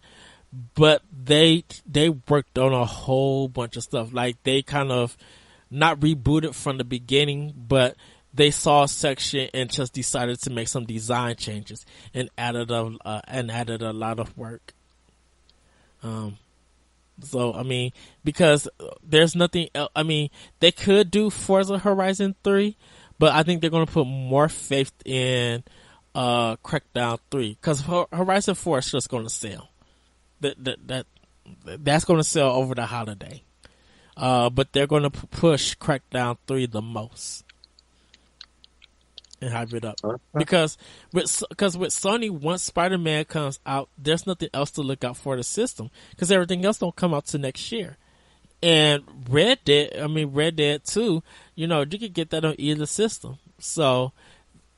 but they worked on a whole bunch of stuff. Like they kind of not rebooted from the beginning, but they saw a section and just decided to make some design changes and added a lot of work. So I mean, because there's nothing else. I mean, they could do Forza Horizon 3, but I think they're going to put more faith in Crackdown 3 because Horizon 4 is just going to sell. That's going to sell over the holiday. But they're going to push Crackdown 3 the most and hype it up. Because with Sony, once Spider-Man comes out, there's nothing else to look out for the system because everything else don't come out till next year. And Red Dead 2, you can get that on either system. So,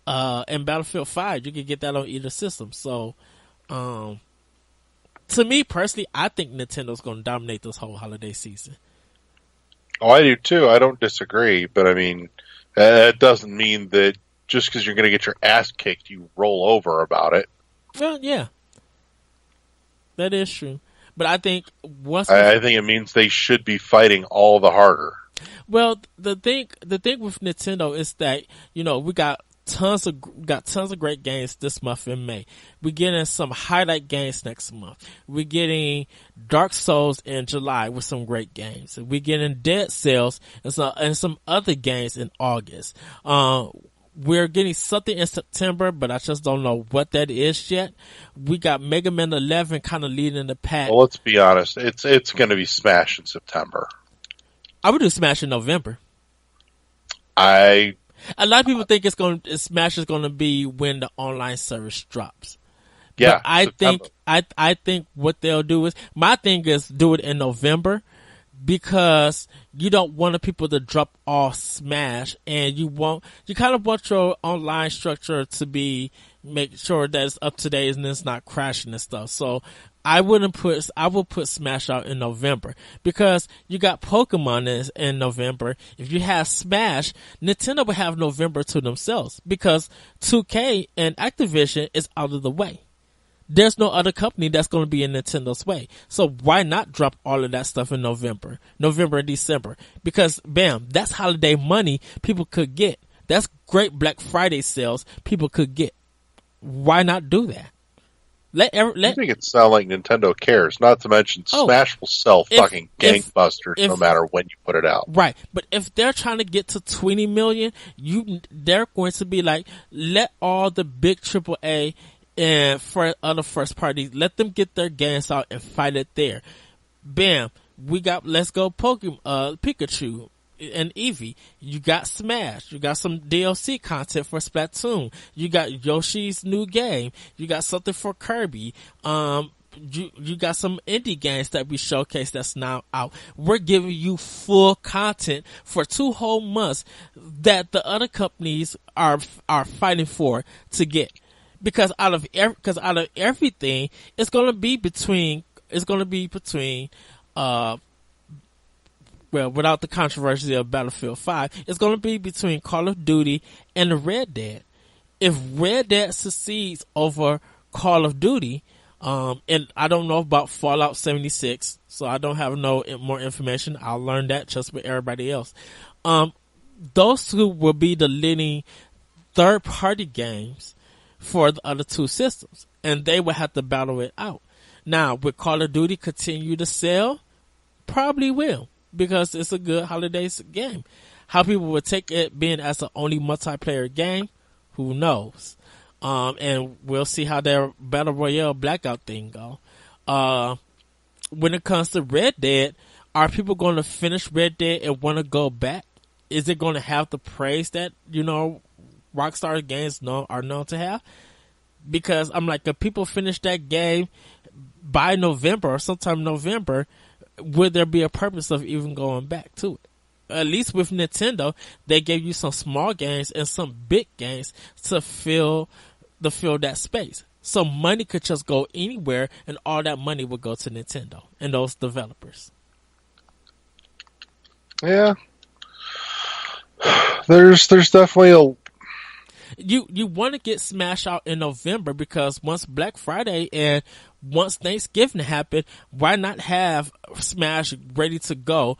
and Battlefield 5, you can get that on either system. So, to me personally, I think Nintendo's going to dominate this whole holiday season. Oh, I do too. I don't disagree, but I mean, that doesn't mean that just because you're going to get your ass kicked, you roll over about it. Well, yeah, that is true. But I think I think it means they should be fighting all the harder. Well, the thing with Nintendo is that we got tons of great games this month in May. We're getting some highlight games next month. We're getting Dark Souls in July with some great games. We're getting Dead Cells and some other games in August. We're getting something in September, but I just don't know what that is yet. We got Mega Man 11 kind of leading the pack. Well, let's be honest. It's going to be Smash in September. I would do Smash in November. A lot of people think Smash is going to be when the online service drops. Yeah, but I think what they'll do is, my thing is do it in November because you don't want the people to drop off Smash, and you kind of want your online structure to make sure that it's up to date and it's not crashing and stuff. So I would put Smash out in November because you got Pokemon in November. If you have Smash, Nintendo will have November to themselves because 2K and Activision is out of the way. There's no other company that's going to be in Nintendo's way. So why not drop all of that stuff in November and December? Because bam, that's holiday money people could get. That's great Black Friday sales people could get. Why not do that? I think it sounds like Nintendo cares. Not to mention, Smash will sell fucking gangbusters no matter when you put it out. Right, but if they're trying to get to 20 million, they're going to be like, let all the big AAA and for other first parties, let them get their games out and fight it there. Bam, Let's Go Pokemon, Pikachu and Eevee. You got Smash. You got some DLC content for Splatoon. You got Yoshi's new game. You got something for Kirby. You got some indie games that we showcased that's now out. We're giving you full content for 2 whole months that the other companies are fighting for to get. Because out of everything, it's going to be between without the controversy of Battlefield 5, it's going to be between Call of Duty and Red Dead. If Red Dead succeeds over Call of Duty, And I don't know about Fallout 76, so I don't have no more information. I'll learn that just with everybody else. Those two will be the leading third-party games for the other two systems, and they will have to battle it out. Now, will Call of Duty continue to sell? Probably will, because it's a good holidays game. How people will take it being as an only multiplayer game, who knows? And we'll see how their Battle Royale Blackout thing go. When it comes to Red Dead, are people going to finish Red Dead and want to go back? Is it going to have the praise that, Rockstar games are known to have? Because I'm like, if people finish that game by November or sometime in November, would there be a purpose of even going back to it? At least with Nintendo, they gave you some small games and some big games to fill that space. So money could just go anywhere, and all that money would go to Nintendo and those developers. Yeah. There's definitely You want to get Smash out in November, because once Black Friday and once Thanksgiving happen, why not have Smash ready to go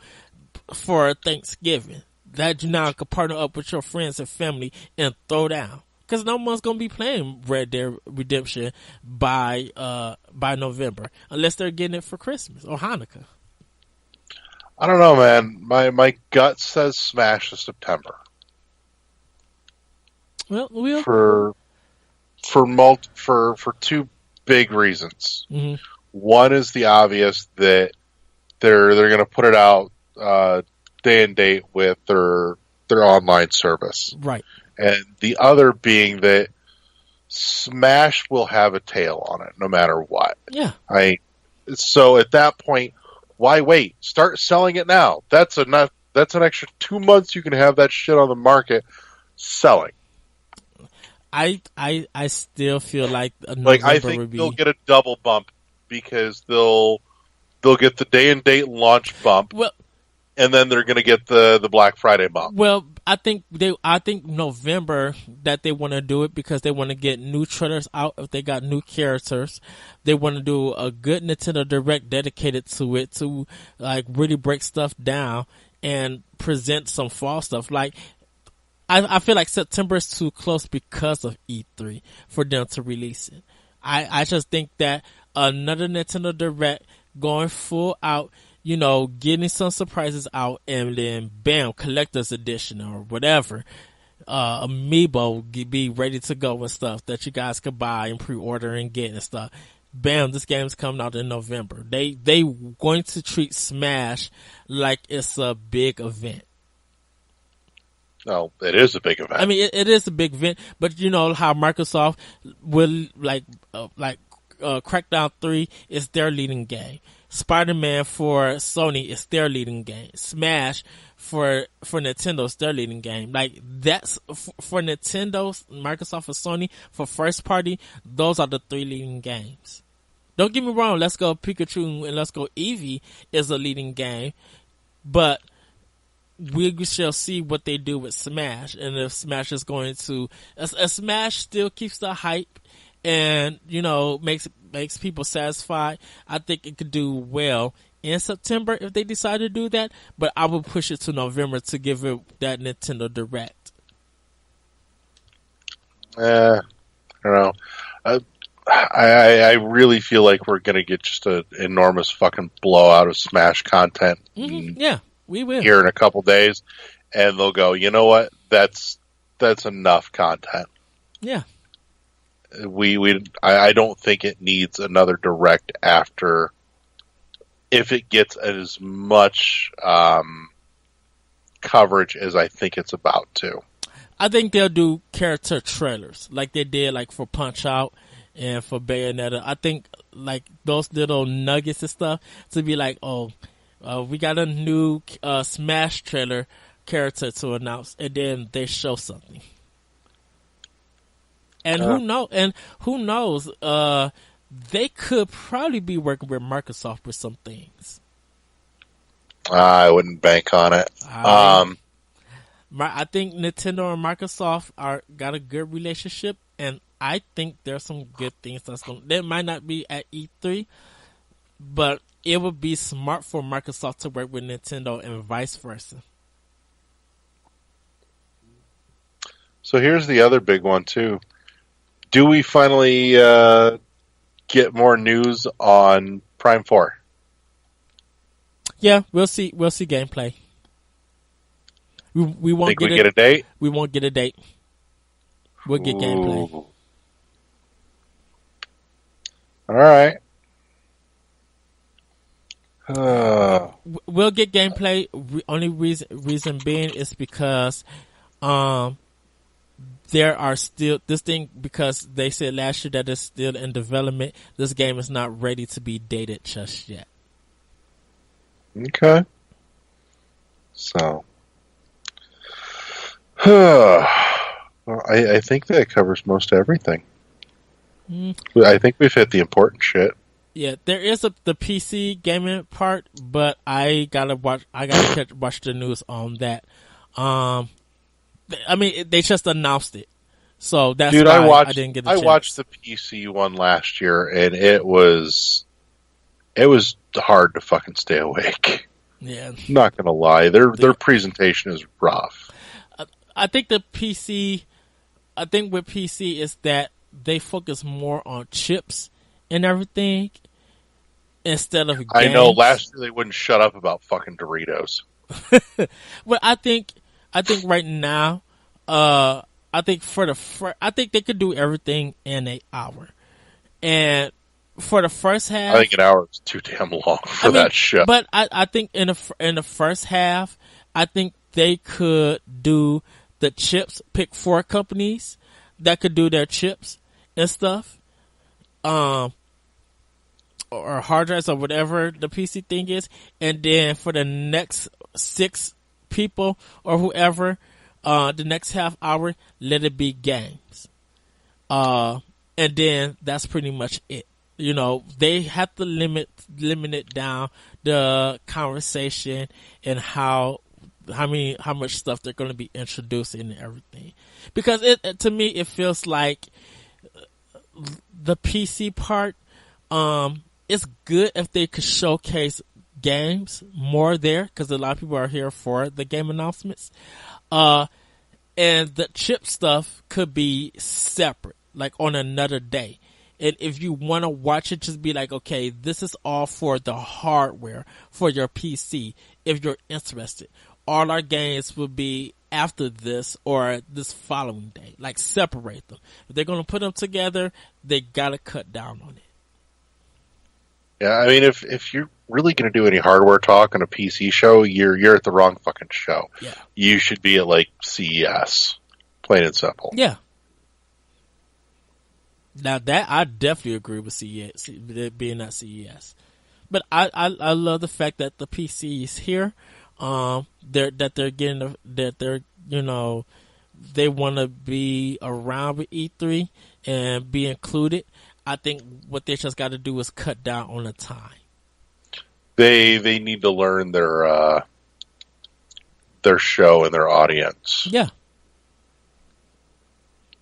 for Thanksgiving? That you now can partner up with your friends and family and throw down. Because no one's going to be playing Red Dead Redemption by November, unless they're getting it for Christmas or Hanukkah. I don't know, man. My gut says Smash is September. Well, we'll For two big reasons. Mm-hmm. One is the obvious that they're going to put it out day and date with their online service, right. and the other being that Smash will have a tail on it no matter what. Yeah. So at that point, why wait? Start selling it now. That's an extra 2 months you can have that shit on the market selling. I still feel like I think they'll get a double bump because they'll get the day and date launch bump. Well, and then they're going to get the Black Friday bump. Well, I think November that they want to do it because they want to get new trailers out. If they got new characters, they want to do a good Nintendo Direct dedicated to it to like really break stuff down and present some fall stuff. Like I feel like September is too close because of E3 for them to release it. I just think that another Nintendo Direct going full out, getting some surprises out, and then bam, collector's edition or whatever, Amiibo be ready to go and stuff that you guys could buy and pre-order and get and stuff. Bam, this game's coming out in November. They going to treat Smash like it's a big event. No, it is a big event. I mean, it is a big event, but you know how Microsoft will Crackdown 3 is their leading game. Spider-Man for Sony is their leading game. Smash for Nintendo is their leading game. Like that's for Nintendo, Microsoft, and Sony for first party. Those are the three leading games. Don't get me wrong. Let's Go Pikachu and Let's Go Eevee is a leading game, but we shall see what they do with Smash, and if Smash is going to, Smash still keeps the hype, and makes people satisfied. I think it could do well in September if they decide to do that, but I would push it to November to give it that Nintendo Direct. I don't know. I really feel like we're gonna get just an enormous fucking blowout of Smash content. Mm-hmm. Yeah. We will. Here in a couple days, and they'll go, you know what? That's enough content. Yeah. I don't think it needs another direct after, if it gets as much coverage as I think it's about to. I think they'll do character trailers like they did like for Punch Out and for Bayonetta. I think like those little nuggets and stuff to be like, we got a new Smash trailer character to announce, and then they show something. And who knows? They could probably be working with Microsoft with some things. I wouldn't bank on it. I think Nintendo and Microsoft got a good relationship, and I think there's some good things that might not be at E3, but it would be smart for Microsoft to work with Nintendo and vice versa. So here's the other big one too. Do we finally get more news on Prime 4? Yeah, we'll see gameplay. We won't Think we get a date? We won't get a date. We'll get gameplay. All right. We'll get gameplay. Only reason being is because there are still this thing, because they said last year that it's still in development. This game is not ready to be dated just yet. Okay. So, well, I think that covers most everything. I think we've hit the important shit. Yeah, there is the PC gaming part, but I gotta watch the news on that. I mean, they just announced it, so that's Dude, why I didn't get. I watched the PC one last year, and it was hard to fucking stay awake. Yeah, not gonna lie, their presentation is rough. I think with PC is that they focus more on chips and everything instead of games. I know last year they wouldn't shut up about fucking Doritos. But I think right now, I think I think they could do everything in an hour, and for the first half, I think an hour is too damn long for that show. But I think in the first half, I think they could do the chips. Pick 4 companies that could do their chips and stuff, or hard drives or whatever the PC thing is, and then for the next 6 people or whoever, the next half hour, let it be games, and then that's pretty much it. You know, they have to limit it down the conversation and how much stuff they're going to be introducing and everything, because to me it feels like the PC part, it's good if they could showcase games more there, because a lot of people are here for the game announcements, and the chip stuff could be separate, like on another day. And if you want to watch it, just be like, okay, this is all for the hardware for your PC. If you're interested, all our games will be after this or this following day. Like, separate them. If they're going to put them together, they got to cut down on it. Yeah, I mean, if you're really going to do any hardware talk on a PC show, you're at the wrong fucking show. Yeah. You should be at, like, CES. Plain and simple. Yeah. Now that I definitely agree with CES being at CES, but I love the fact that the PC is here. They want to be around with E3 and be included. I think what they just got to do is cut down on the time. They need to learn their show and their audience. Yeah.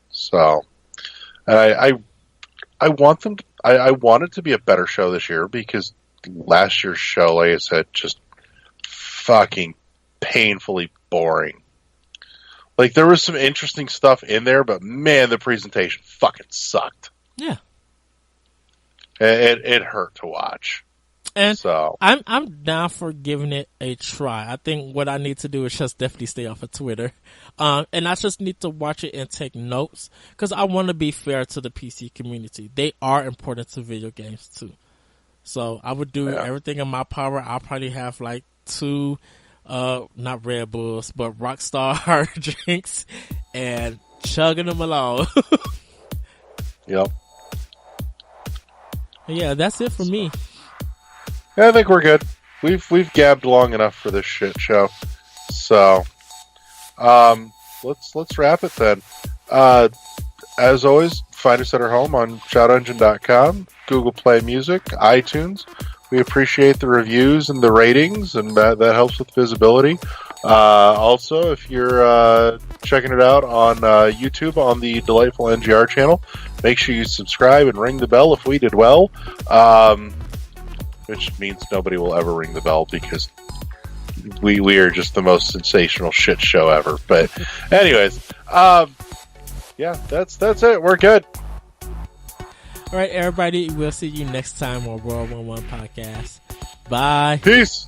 So, I want them. I want it to be a better show this year, because last year's show, like I said, just fucking painfully boring. Like, there was some interesting stuff in there, but man, the presentation fucking sucked. Yeah, it hurt to watch. And so I'm down for giving it a try. I think what I need to do is just definitely stay off of Twitter. And I just need to watch it and take notes, because I want to be fair to the PC community. They are important to video games too. So I would do everything in my power. I'll probably have like 2, not Red Bulls, but Rockstar drinks and chugging them along. Yep. Yeah, that's it for me. Yeah, I think we're good. We've gabbed long enough for this shit show. So, let's wrap it then. As always, find us at our home on shoutengine.com, Google Play Music, iTunes. We appreciate the reviews and the ratings, and that helps with visibility. Also, if you're checking it out on YouTube on the Delightful NGR channel, make sure you subscribe and ring the bell if we did well. Which means nobody will ever ring the bell because we are just the most sensational shit show ever. But anyways, yeah, that's it. We're good. All right, everybody. We'll see you next time on World 11 Podcast. Bye. Peace.